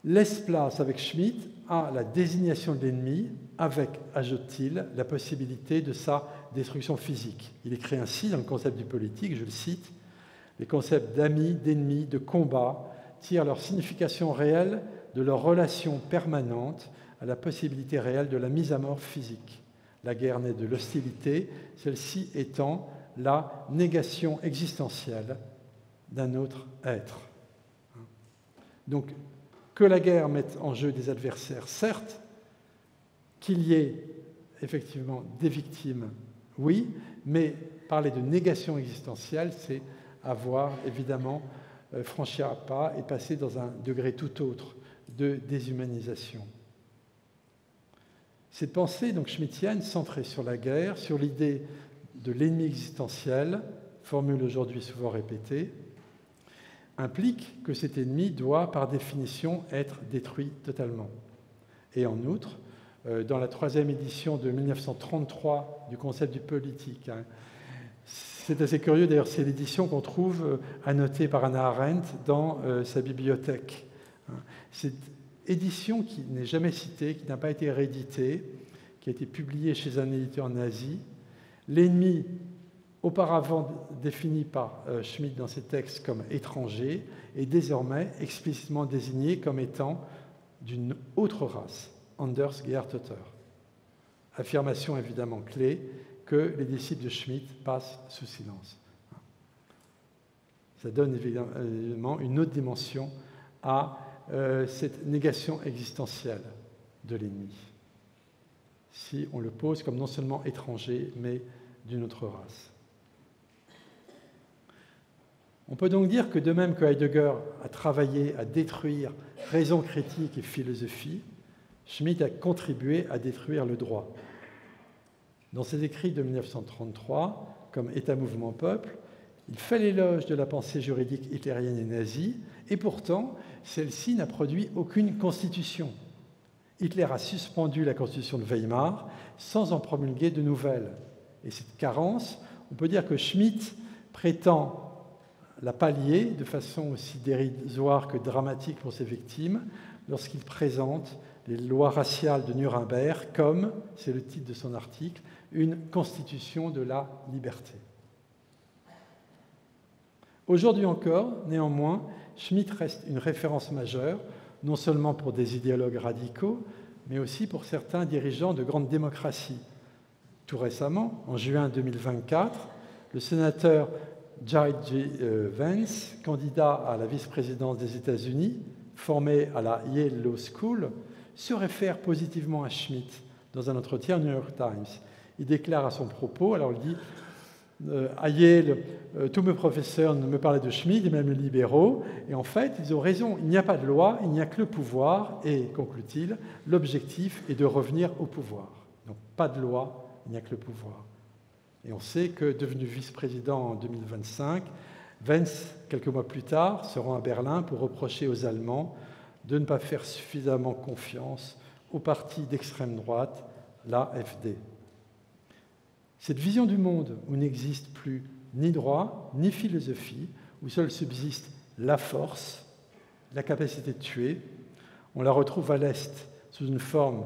laisse place avec Schmitt à la désignation de l'ennemi, avec, ajoute-t-il, la possibilité de sa destruction physique. Il écrit ainsi dans le concept du politique, je le cite, « Les concepts d'amis, d'ennemis, de combat tirent leur signification réelle de leur relation permanente à la possibilité réelle de la mise à mort physique. La guerre naît de l'hostilité, celle-ci étant la négation existentielle d'un autre être. » Donc, que la guerre mette en jeu des adversaires, certes, qu'il y ait effectivement des victimes, oui, mais parler de négation existentielle, c'est avoir évidemment franchi un pas et passer dans un degré tout autre de déshumanisation. Cette pensée donc schmittienne, centrée sur la guerre, sur l'idée de l'ennemi existentiel, formule aujourd'hui souvent répétée, implique que cet ennemi doit, par définition, être détruit totalement. Et en outre, dans la troisième édition de 1933 du concept du politique, c'est assez curieux, d'ailleurs, c'est l'édition qu'on trouve annotée par Hannah Arendt dans sa bibliothèque. Cette édition qui n'est jamais citée, qui n'a pas été rééditée, qui a été publiée chez un éditeur nazi, l'ennemi auparavant défini par Schmitt dans ses textes comme étranger, est désormais explicitement désigné comme étant d'une autre race, Anders Geertoter. Affirmation évidemment clé que les disciples de Schmitt passent sous silence. Ça donne évidemment une autre dimension à cette négation existentielle de l'ennemi, si on le pose comme non seulement étranger, mais d'une autre race. On peut donc dire que de même que Heidegger a travaillé à détruire raison critique et philosophie, Schmitt a contribué à détruire le droit. Dans ses écrits de 1933, comme État, mouvement, peuple, il fait l'éloge de la pensée juridique hitlérienne et nazie, et pourtant, celle-ci n'a produit aucune constitution. Hitler a suspendu la constitution de Weimar sans en promulguer de nouvelles. Et cette carence, on peut dire que Schmitt prétend la pallier de façon aussi dérisoire que dramatique pour ses victimes lorsqu'il présente les lois raciales de Nuremberg comme, c'est le titre de son article, une constitution de la liberté. Aujourd'hui encore, néanmoins, Schmitt reste une référence majeure, non seulement pour des idéologues radicaux, mais aussi pour certains dirigeants de grandes démocraties. Tout récemment, en juin 2024, le sénateur J.G. Vance, candidat à la vice-présidence des États-Unis, formé à la Yale Law School, se réfère positivement à Schmitt dans un entretien au New York Times. Il déclare à son propos, alors il dit à Yale, tous mes professeurs me parlaient de Schmitt et même les libéraux, et en fait, ils ont raison, il n'y a pas de loi, il n'y a que le pouvoir, et, conclut-il, l'objectif est de revenir au pouvoir. Donc, pas de loi, il n'y a que le pouvoir. Et on sait que, devenu vice-président en 2025, Vance, quelques mois plus tard, se rend à Berlin pour reprocher aux Allemands de ne pas faire suffisamment confiance au parti d'extrême droite, l'AfD. Cette vision du monde où n'existe plus ni droit, ni philosophie, où seul subsiste la force, la capacité de tuer, on la retrouve à l'Est sous une forme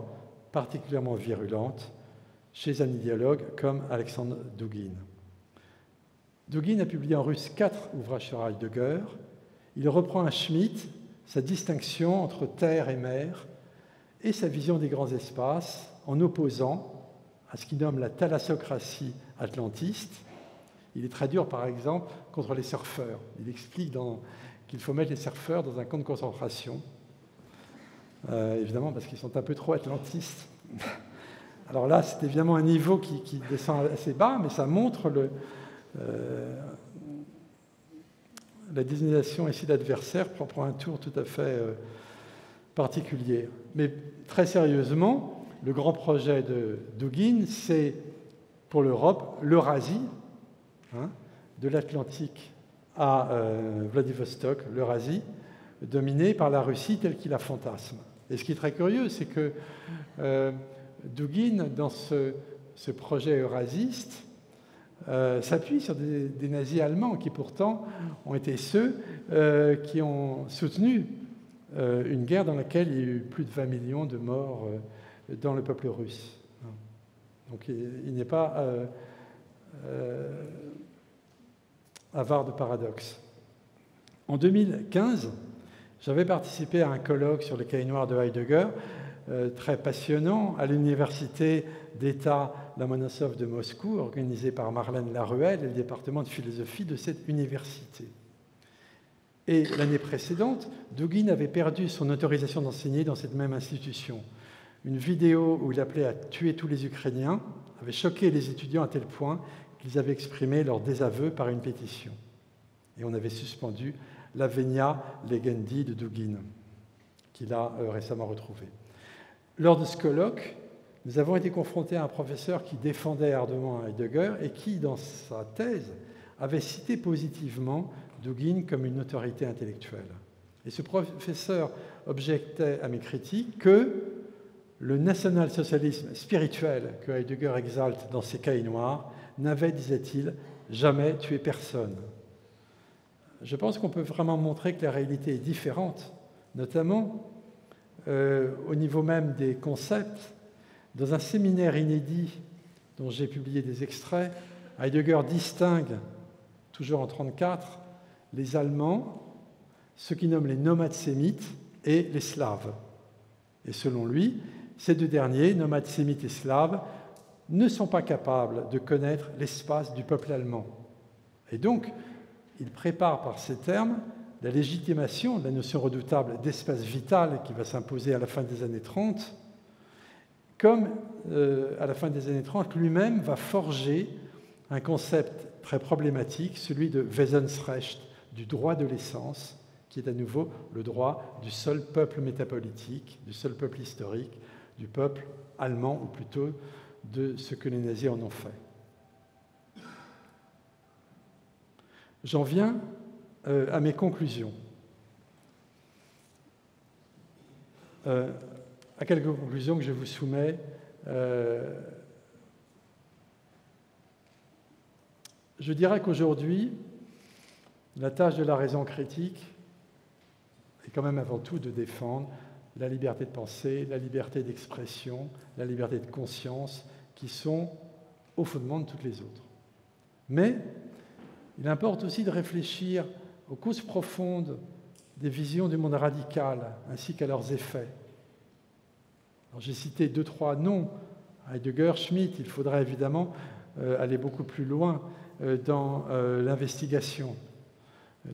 particulièrement virulente chez un idéologue comme Alexandre Dugin. Dugin a publié en russe 4 ouvrages sur Heidegger. Il reprend à Schmitt sa distinction entre terre et mer et sa vision des grands espaces en opposant à ce qu'il nomme la thalassocratie atlantiste. Il est très dur, par exemple, contre les surfeurs. Il explique qu'il faut mettre les surfeurs dans un camp de concentration, évidemment parce qu'ils sont un peu trop atlantistes. Alors là, c'est évidemment un niveau qui descend assez bas, mais ça montre la désignation ici d'adversaire prend un tour tout à fait particulier. Mais très sérieusement, le grand projet de Dugin, c'est pour l'Europe l'Eurasie, de l'Atlantique à Vladivostok, l'Eurasie, dominée par la Russie telle qu'il la fantasme. Et ce qui est très curieux, c'est que Dugin, dans ce projet eurasiste, s'appuie sur des nazis allemands qui pourtant ont été ceux qui ont soutenu une guerre dans laquelle il y a eu plus de 20 millions de morts dans le peuple russe. Donc il n'est pas avare de paradoxes. En 2015, j'avais participé à un colloque sur le cahier noir de Heidegger, très passionnant, à l'université d'État Lomonosov de Moscou, organisé par Marlène Laruelle et le département de philosophie de cette université. Et l'année précédente, Dugin avait perdu son autorisation d'enseigner dans cette même institution. Une vidéo où il appelait à tuer tous les Ukrainiens avait choqué les étudiants à tel point qu'ils avaient exprimé leur désaveu par une pétition. Et on avait suspendu la Venia Legendi de Dugin, qu'il a récemment retrouvé. Lors de ce colloque, nous avons été confrontés à un professeur qui défendait ardemment Heidegger et qui, dans sa thèse, avait cité positivement Dugin comme une autorité intellectuelle. Et ce professeur objectait à mes critiques que le national-socialisme spirituel que Heidegger exalte dans ses cahiers noirs n'avait, disait-il, jamais tué personne. Je pense qu'on peut vraiment montrer que la réalité est différente, notamment au niveau même des concepts. Dans un séminaire inédit dont j'ai publié des extraits, Heidegger distingue, toujours en 1934, les Allemands, ceux qu'il nomme les nomades sémites et les Slaves. Et selon lui, ces deux derniers, nomades sémites et slaves, ne sont pas capables de connaître l'espace du peuple allemand. Et donc, il prépare par ces termes la légitimation de la notion redoutable d'espace vital qui va s'imposer à la fin des années 30, comme à la fin des années 30, lui-même va forger un concept très problématique, celui de Wesensrecht, du droit de l'essence, qui est à nouveau le droit du seul peuple métapolitique, du seul peuple historique, du peuple allemand, ou plutôt de ce que les nazis en ont fait. J'en viens à mes conclusions. À quelques conclusions que je vous soumets. Je dirais qu'aujourd'hui, la tâche de la raison critique est quand même avant tout de défendre la liberté de penser, la liberté d'expression, la liberté de conscience, qui sont au fondement de toutes les autres. Mais il importe aussi de réfléchir aux causes profondes des visions du monde radical, ainsi qu'à leurs effets. J'ai cité 2-3 noms, Heidegger, Schmitt, il faudrait évidemment aller beaucoup plus loin. dans l'investigation,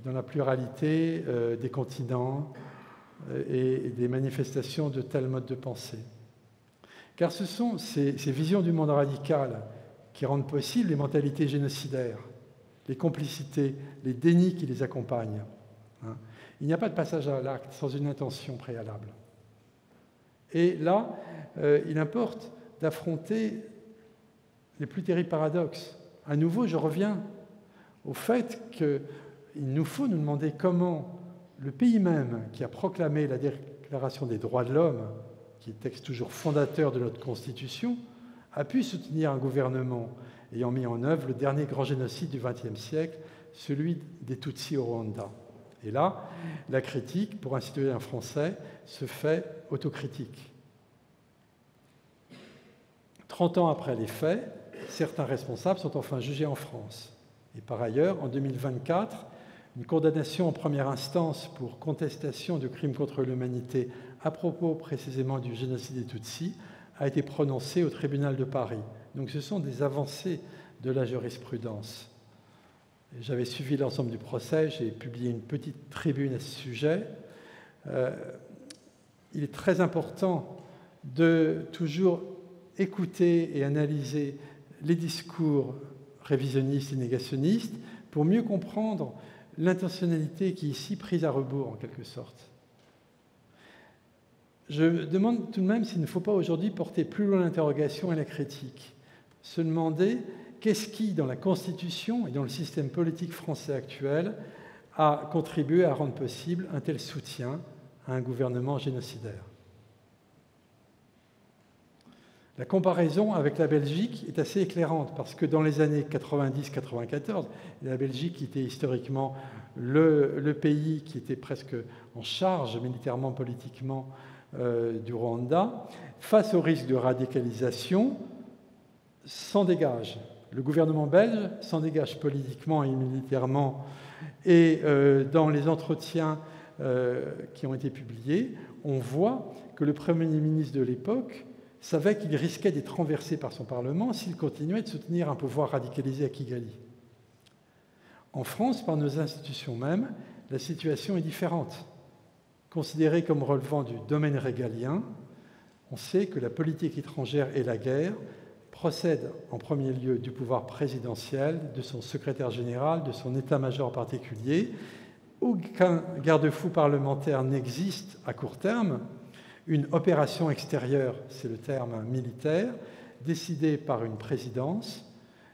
dans la pluralité des continents et des manifestations de tels modes de pensée. Car ce sont ces visions du monde radical qui rendent possibles les mentalités génocidaires, les complicités, les dénis qui les accompagnent. Il n'y a pas de passage à l'acte sans une intention préalable. Et là, il importe d'affronter les plus terribles paradoxes. À nouveau, je reviens au fait qu'il nous faut nous demander comment le pays même qui a proclamé la Déclaration des droits de l'homme, qui est texte toujours fondateur de notre Constitution, a pu soutenir un gouvernement ayant mis en œuvre le dernier grand génocide du XXe siècle, celui des Tutsis au Rwanda. Et là, la critique, pour un citoyen français, se fait autocritique. 30 ans après les faits, certains responsables sont enfin jugés en France. Et par ailleurs, en 2024, une condamnation en première instance pour contestation de crimes contre l'humanité à propos précisément du génocide des Tutsis a été prononcée au tribunal de Paris. Donc ce sont des avancées de la jurisprudence. J'avais suivi l'ensemble du procès, j'ai publié une petite tribune à ce sujet. Il est très important de toujours écouter et analyser les discours révisionnistes et négationnistes pour mieux comprendre l'intentionnalité qui est ici prise à rebours, en quelque sorte. Je demande tout de même s'il ne faut pas aujourd'hui porter plus loin l'interrogation et la critique, se demander qu'est-ce qui, dans la Constitution et dans le système politique français actuel, a contribué à rendre possible un tel soutien à un gouvernement génocidaire. La comparaison avec la Belgique est assez éclairante parce que dans les années 90-94, la Belgique était historiquement le pays qui était presque en charge militairement, politiquement du Rwanda. Face au risque de radicalisation, s'en dégage. Le gouvernement belge s'en dégage politiquement et militairement. Et dans les entretiens qui ont été publiés, on voit que le Premier ministre de l'époque savait qu'il risquait d'être renversé par son Parlement s'il continuait de soutenir un pouvoir radicalisé à Kigali. En France, par nos institutions mêmes, la situation est différente. Considérée comme relevant du domaine régalien, on sait que la politique étrangère et la guerre procèdent en premier lieu du pouvoir présidentiel, de son secrétaire général, de son état-major particulier. Aucun garde-fou parlementaire n'existe à court terme. Une opération extérieure, c'est le terme militaire, décidée par une présidence,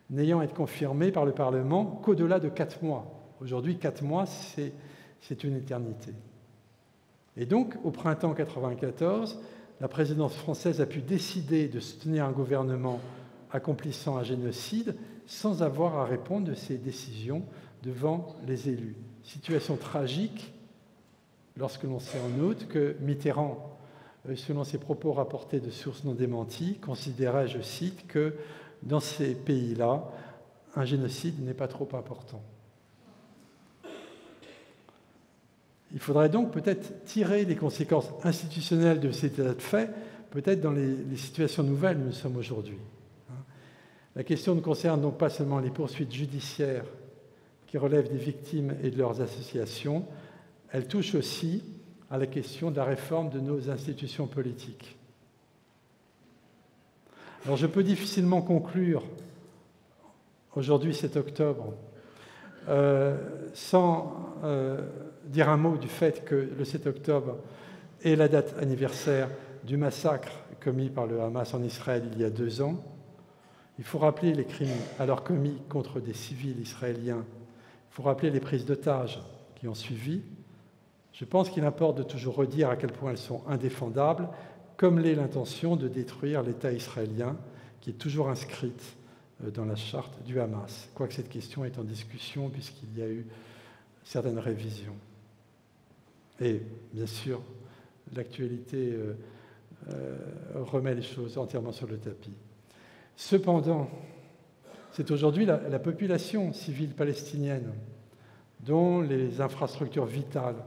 n'ayant été confirmée par le Parlement qu'au-delà de 4 mois. Aujourd'hui, 4 mois, c'est une éternité. Et donc, au printemps 1994, la présidence française a pu décider de soutenir un gouvernement accomplissant un génocide sans avoir à répondre de ses décisions devant les élus. Situation tragique lorsque l'on sait en outre que Mitterrand, selon ses propos rapportés de sources non démenties, considérait, je cite, que dans ces pays-là, un génocide n'est pas trop important. Il faudrait donc peut-être tirer les conséquences institutionnelles de cet état de fait, peut-être dans les situations nouvelles où nous sommes aujourd'hui. La question ne concerne donc pas seulement les poursuites judiciaires qui relèvent des victimes et de leurs associations, elle touche aussi à la question de la réforme de nos institutions politiques. Alors je peux difficilement conclure aujourd'hui, 7 octobre, sans dire un mot du fait que le 7 octobre est la date anniversaire du massacre commis par le Hamas en Israël il y a 2 ans. Il faut rappeler les crimes alors commis contre des civils israéliens. Il faut rappeler les prises d'otages qui ont suivi. Je pense qu'il importe de toujours redire à quel point elles sont indéfendables, comme l'est l'intention de détruire l'État israélien, qui est toujours inscrite dans la charte du Hamas, quoique cette question est en discussion puisqu'il y a eu certaines révisions. Et bien sûr, l'actualité remet les choses entièrement sur le tapis. Cependant, c'est aujourd'hui la population civile palestinienne dont les infrastructures vitales,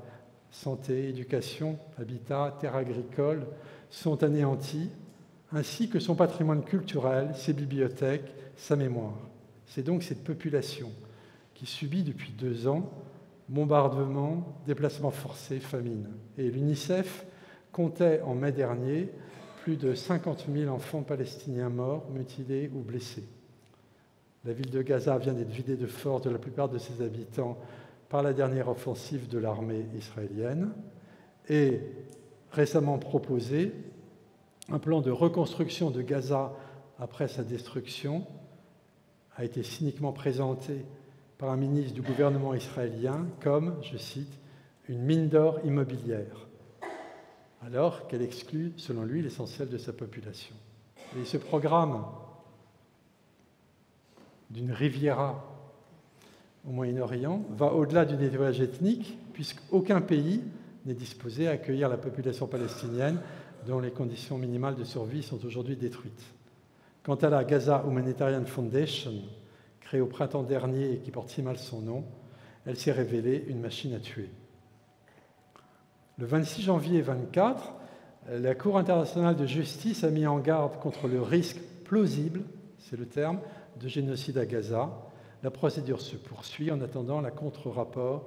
santé, éducation, habitat, terres agricoles, sont anéanties, ainsi que son patrimoine culturel, ses bibliothèques, sa mémoire. C'est donc cette population qui subit depuis 2 ans bombardements, déplacements forcés, famine. Et l'UNICEF comptait en mai dernier plus de 50 000 enfants palestiniens morts, mutilés ou blessés. La ville de Gaza vient d'être vidée de force de la plupart de ses habitants par la dernière offensive de l'armée israélienne et récemment proposé un plan de reconstruction de Gaza après sa destruction a été cyniquement présenté par un ministre du gouvernement israélien comme, je cite, une mine d'or immobilière, alors qu'elle exclut, selon lui, l'essentiel de sa population. Et ce programme d'une Riviera au Moyen-Orient va au-delà du nettoyage ethnique, puisqu'aucun pays n'est disposé à accueillir la population palestinienne dont les conditions minimales de survie sont aujourd'hui détruites. Quant à la Gaza Humanitarian Foundation, créée au printemps dernier et qui porte si mal son nom, elle s'est révélée une machine à tuer. Le 26 janvier 2024, la Cour internationale de justice a mis en garde contre le risque plausible, c'est le terme, de génocide à Gaza. La procédure se poursuit en attendant la contre-rapport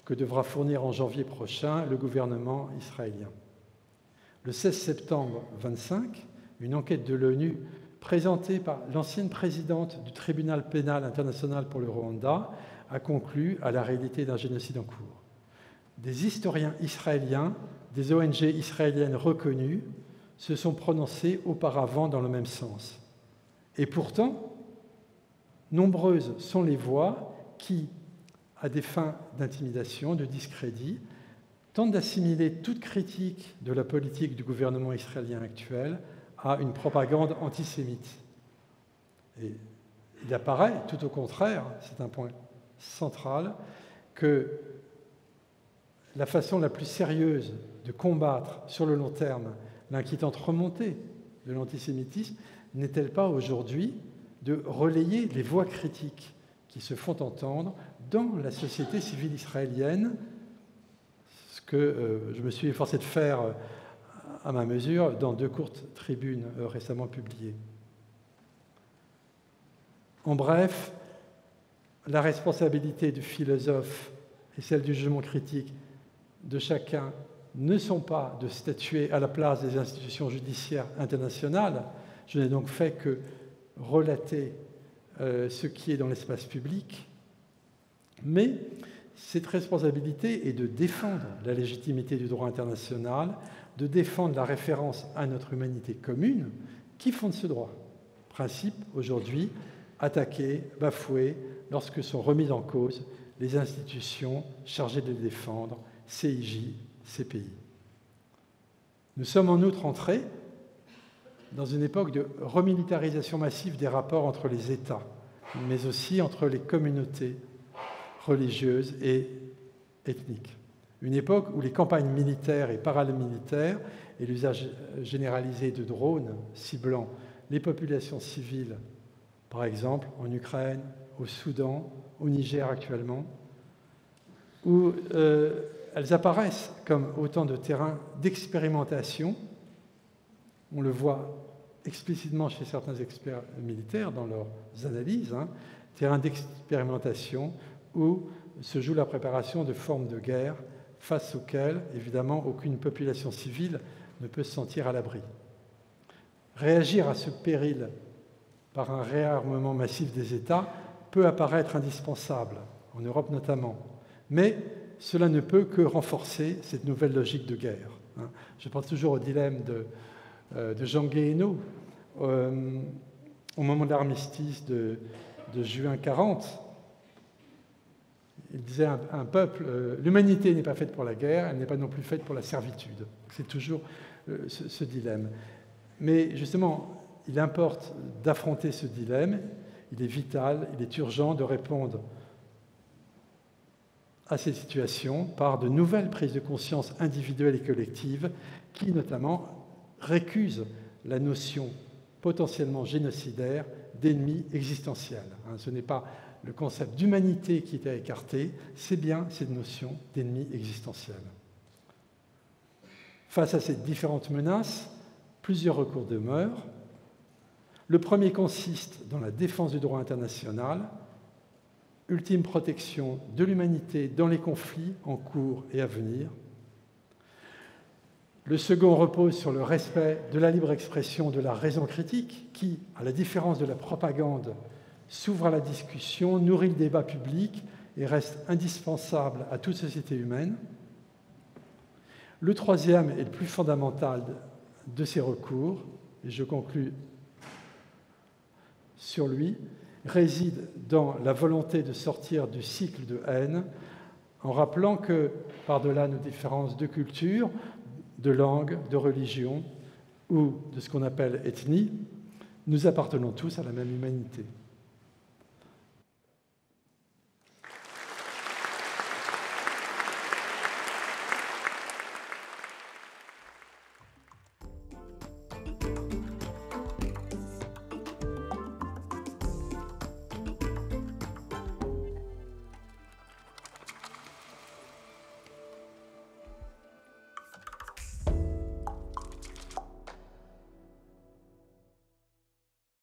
que devra fournir en janvier prochain le gouvernement israélien. Le 16 septembre 2025, une enquête de l'ONU présentée par l'ancienne présidente du tribunal pénal international pour le Rwanda a conclu à la réalité d'un génocide en cours. Des historiens israéliens, des ONG israéliennes reconnues se sont prononcés auparavant dans le même sens. Et pourtant, nombreuses sont les voix qui, à des fins d'intimidation, de discrédit, tentent d'assimiler toute critique de la politique du gouvernement israélien actuel à une propagande antisémite. Et il apparaît, tout au contraire, c'est un point central, que la façon la plus sérieuse de combattre sur le long terme l'inquiétante remontée de l'antisémitisme n'est-elle pas aujourd'hui de relayer les voix critiques qui se font entendre dans la société civile israélienne, ce que je me suis efforcé de faire à ma mesure dans 2 courtes tribunes récemment publiées. En bref, la responsabilité du philosophe et celle du jugement critique de chacun ne sont pas de statuer à la place des institutions judiciaires internationales. Je n'ai donc fait que relater ce qui est dans l'espace public, mais cette responsabilité est de défendre la légitimité du droit international, de défendre la référence à notre humanité commune qui fonde ce droit. Principe aujourd'hui attaqué, bafoué, lorsque sont remises en cause les institutions chargées de les défendre, CIJ, CPI. Nous sommes en outre entrés dans une époque de remilitarisation massive des rapports entre les États, mais aussi entre les communautés religieuses et ethniques. Une époque où les campagnes militaires et paramilitaires et l'usage généralisé de drones ciblant les populations civiles, par exemple en Ukraine, au Soudan, au Niger actuellement, où elles apparaissent comme autant de terrains d'expérimentation. On le voit explicitement chez certains experts militaires dans leurs analyses, terrain d'expérimentation où se joue la préparation de formes de guerre face auxquelles, évidemment, aucune population civile ne peut se sentir à l'abri. Réagir à ce péril par un réarmement massif des États peut apparaître indispensable, en Europe notamment, mais cela ne peut que renforcer cette nouvelle logique de guerre. Je pense toujours au dilemme de Jean Guéhenno au moment de l'armistice de juin 40. Il disait un peuple, l'humanité n'est pas faite pour la guerre, elle n'est pas non plus faite pour la servitude. C'est toujours ce dilemme. Mais justement, il importe d'affronter ce dilemme, il est vital, il est urgent de répondre à ces situations par de nouvelles prises de conscience individuelles et collectives qui, notamment, récusent la notion potentiellement génocidaire d'ennemi existentiel. Ce n'est pas le concept d'humanité qui est à écarter, c'est bien cette notion d'ennemi existentiel. Face à ces différentes menaces, plusieurs recours demeurent. Le premier consiste dans la défense du droit international, ultime protection de l'humanité dans les conflits en cours et à venir. Le second repose sur le respect de la libre expression de la raison critique qui, à la différence de la propagande, s'ouvre à la discussion, nourrit le débat public et reste indispensable à toute société humaine. Le troisième et le plus fondamental de ces recours, et je conclus sur lui, réside dans la volonté de sortir du cycle de haine en rappelant que, par-delà nos différences de culture, de langue, de religion ou de ce qu'on appelle ethnie, nous appartenons tous à la même humanité.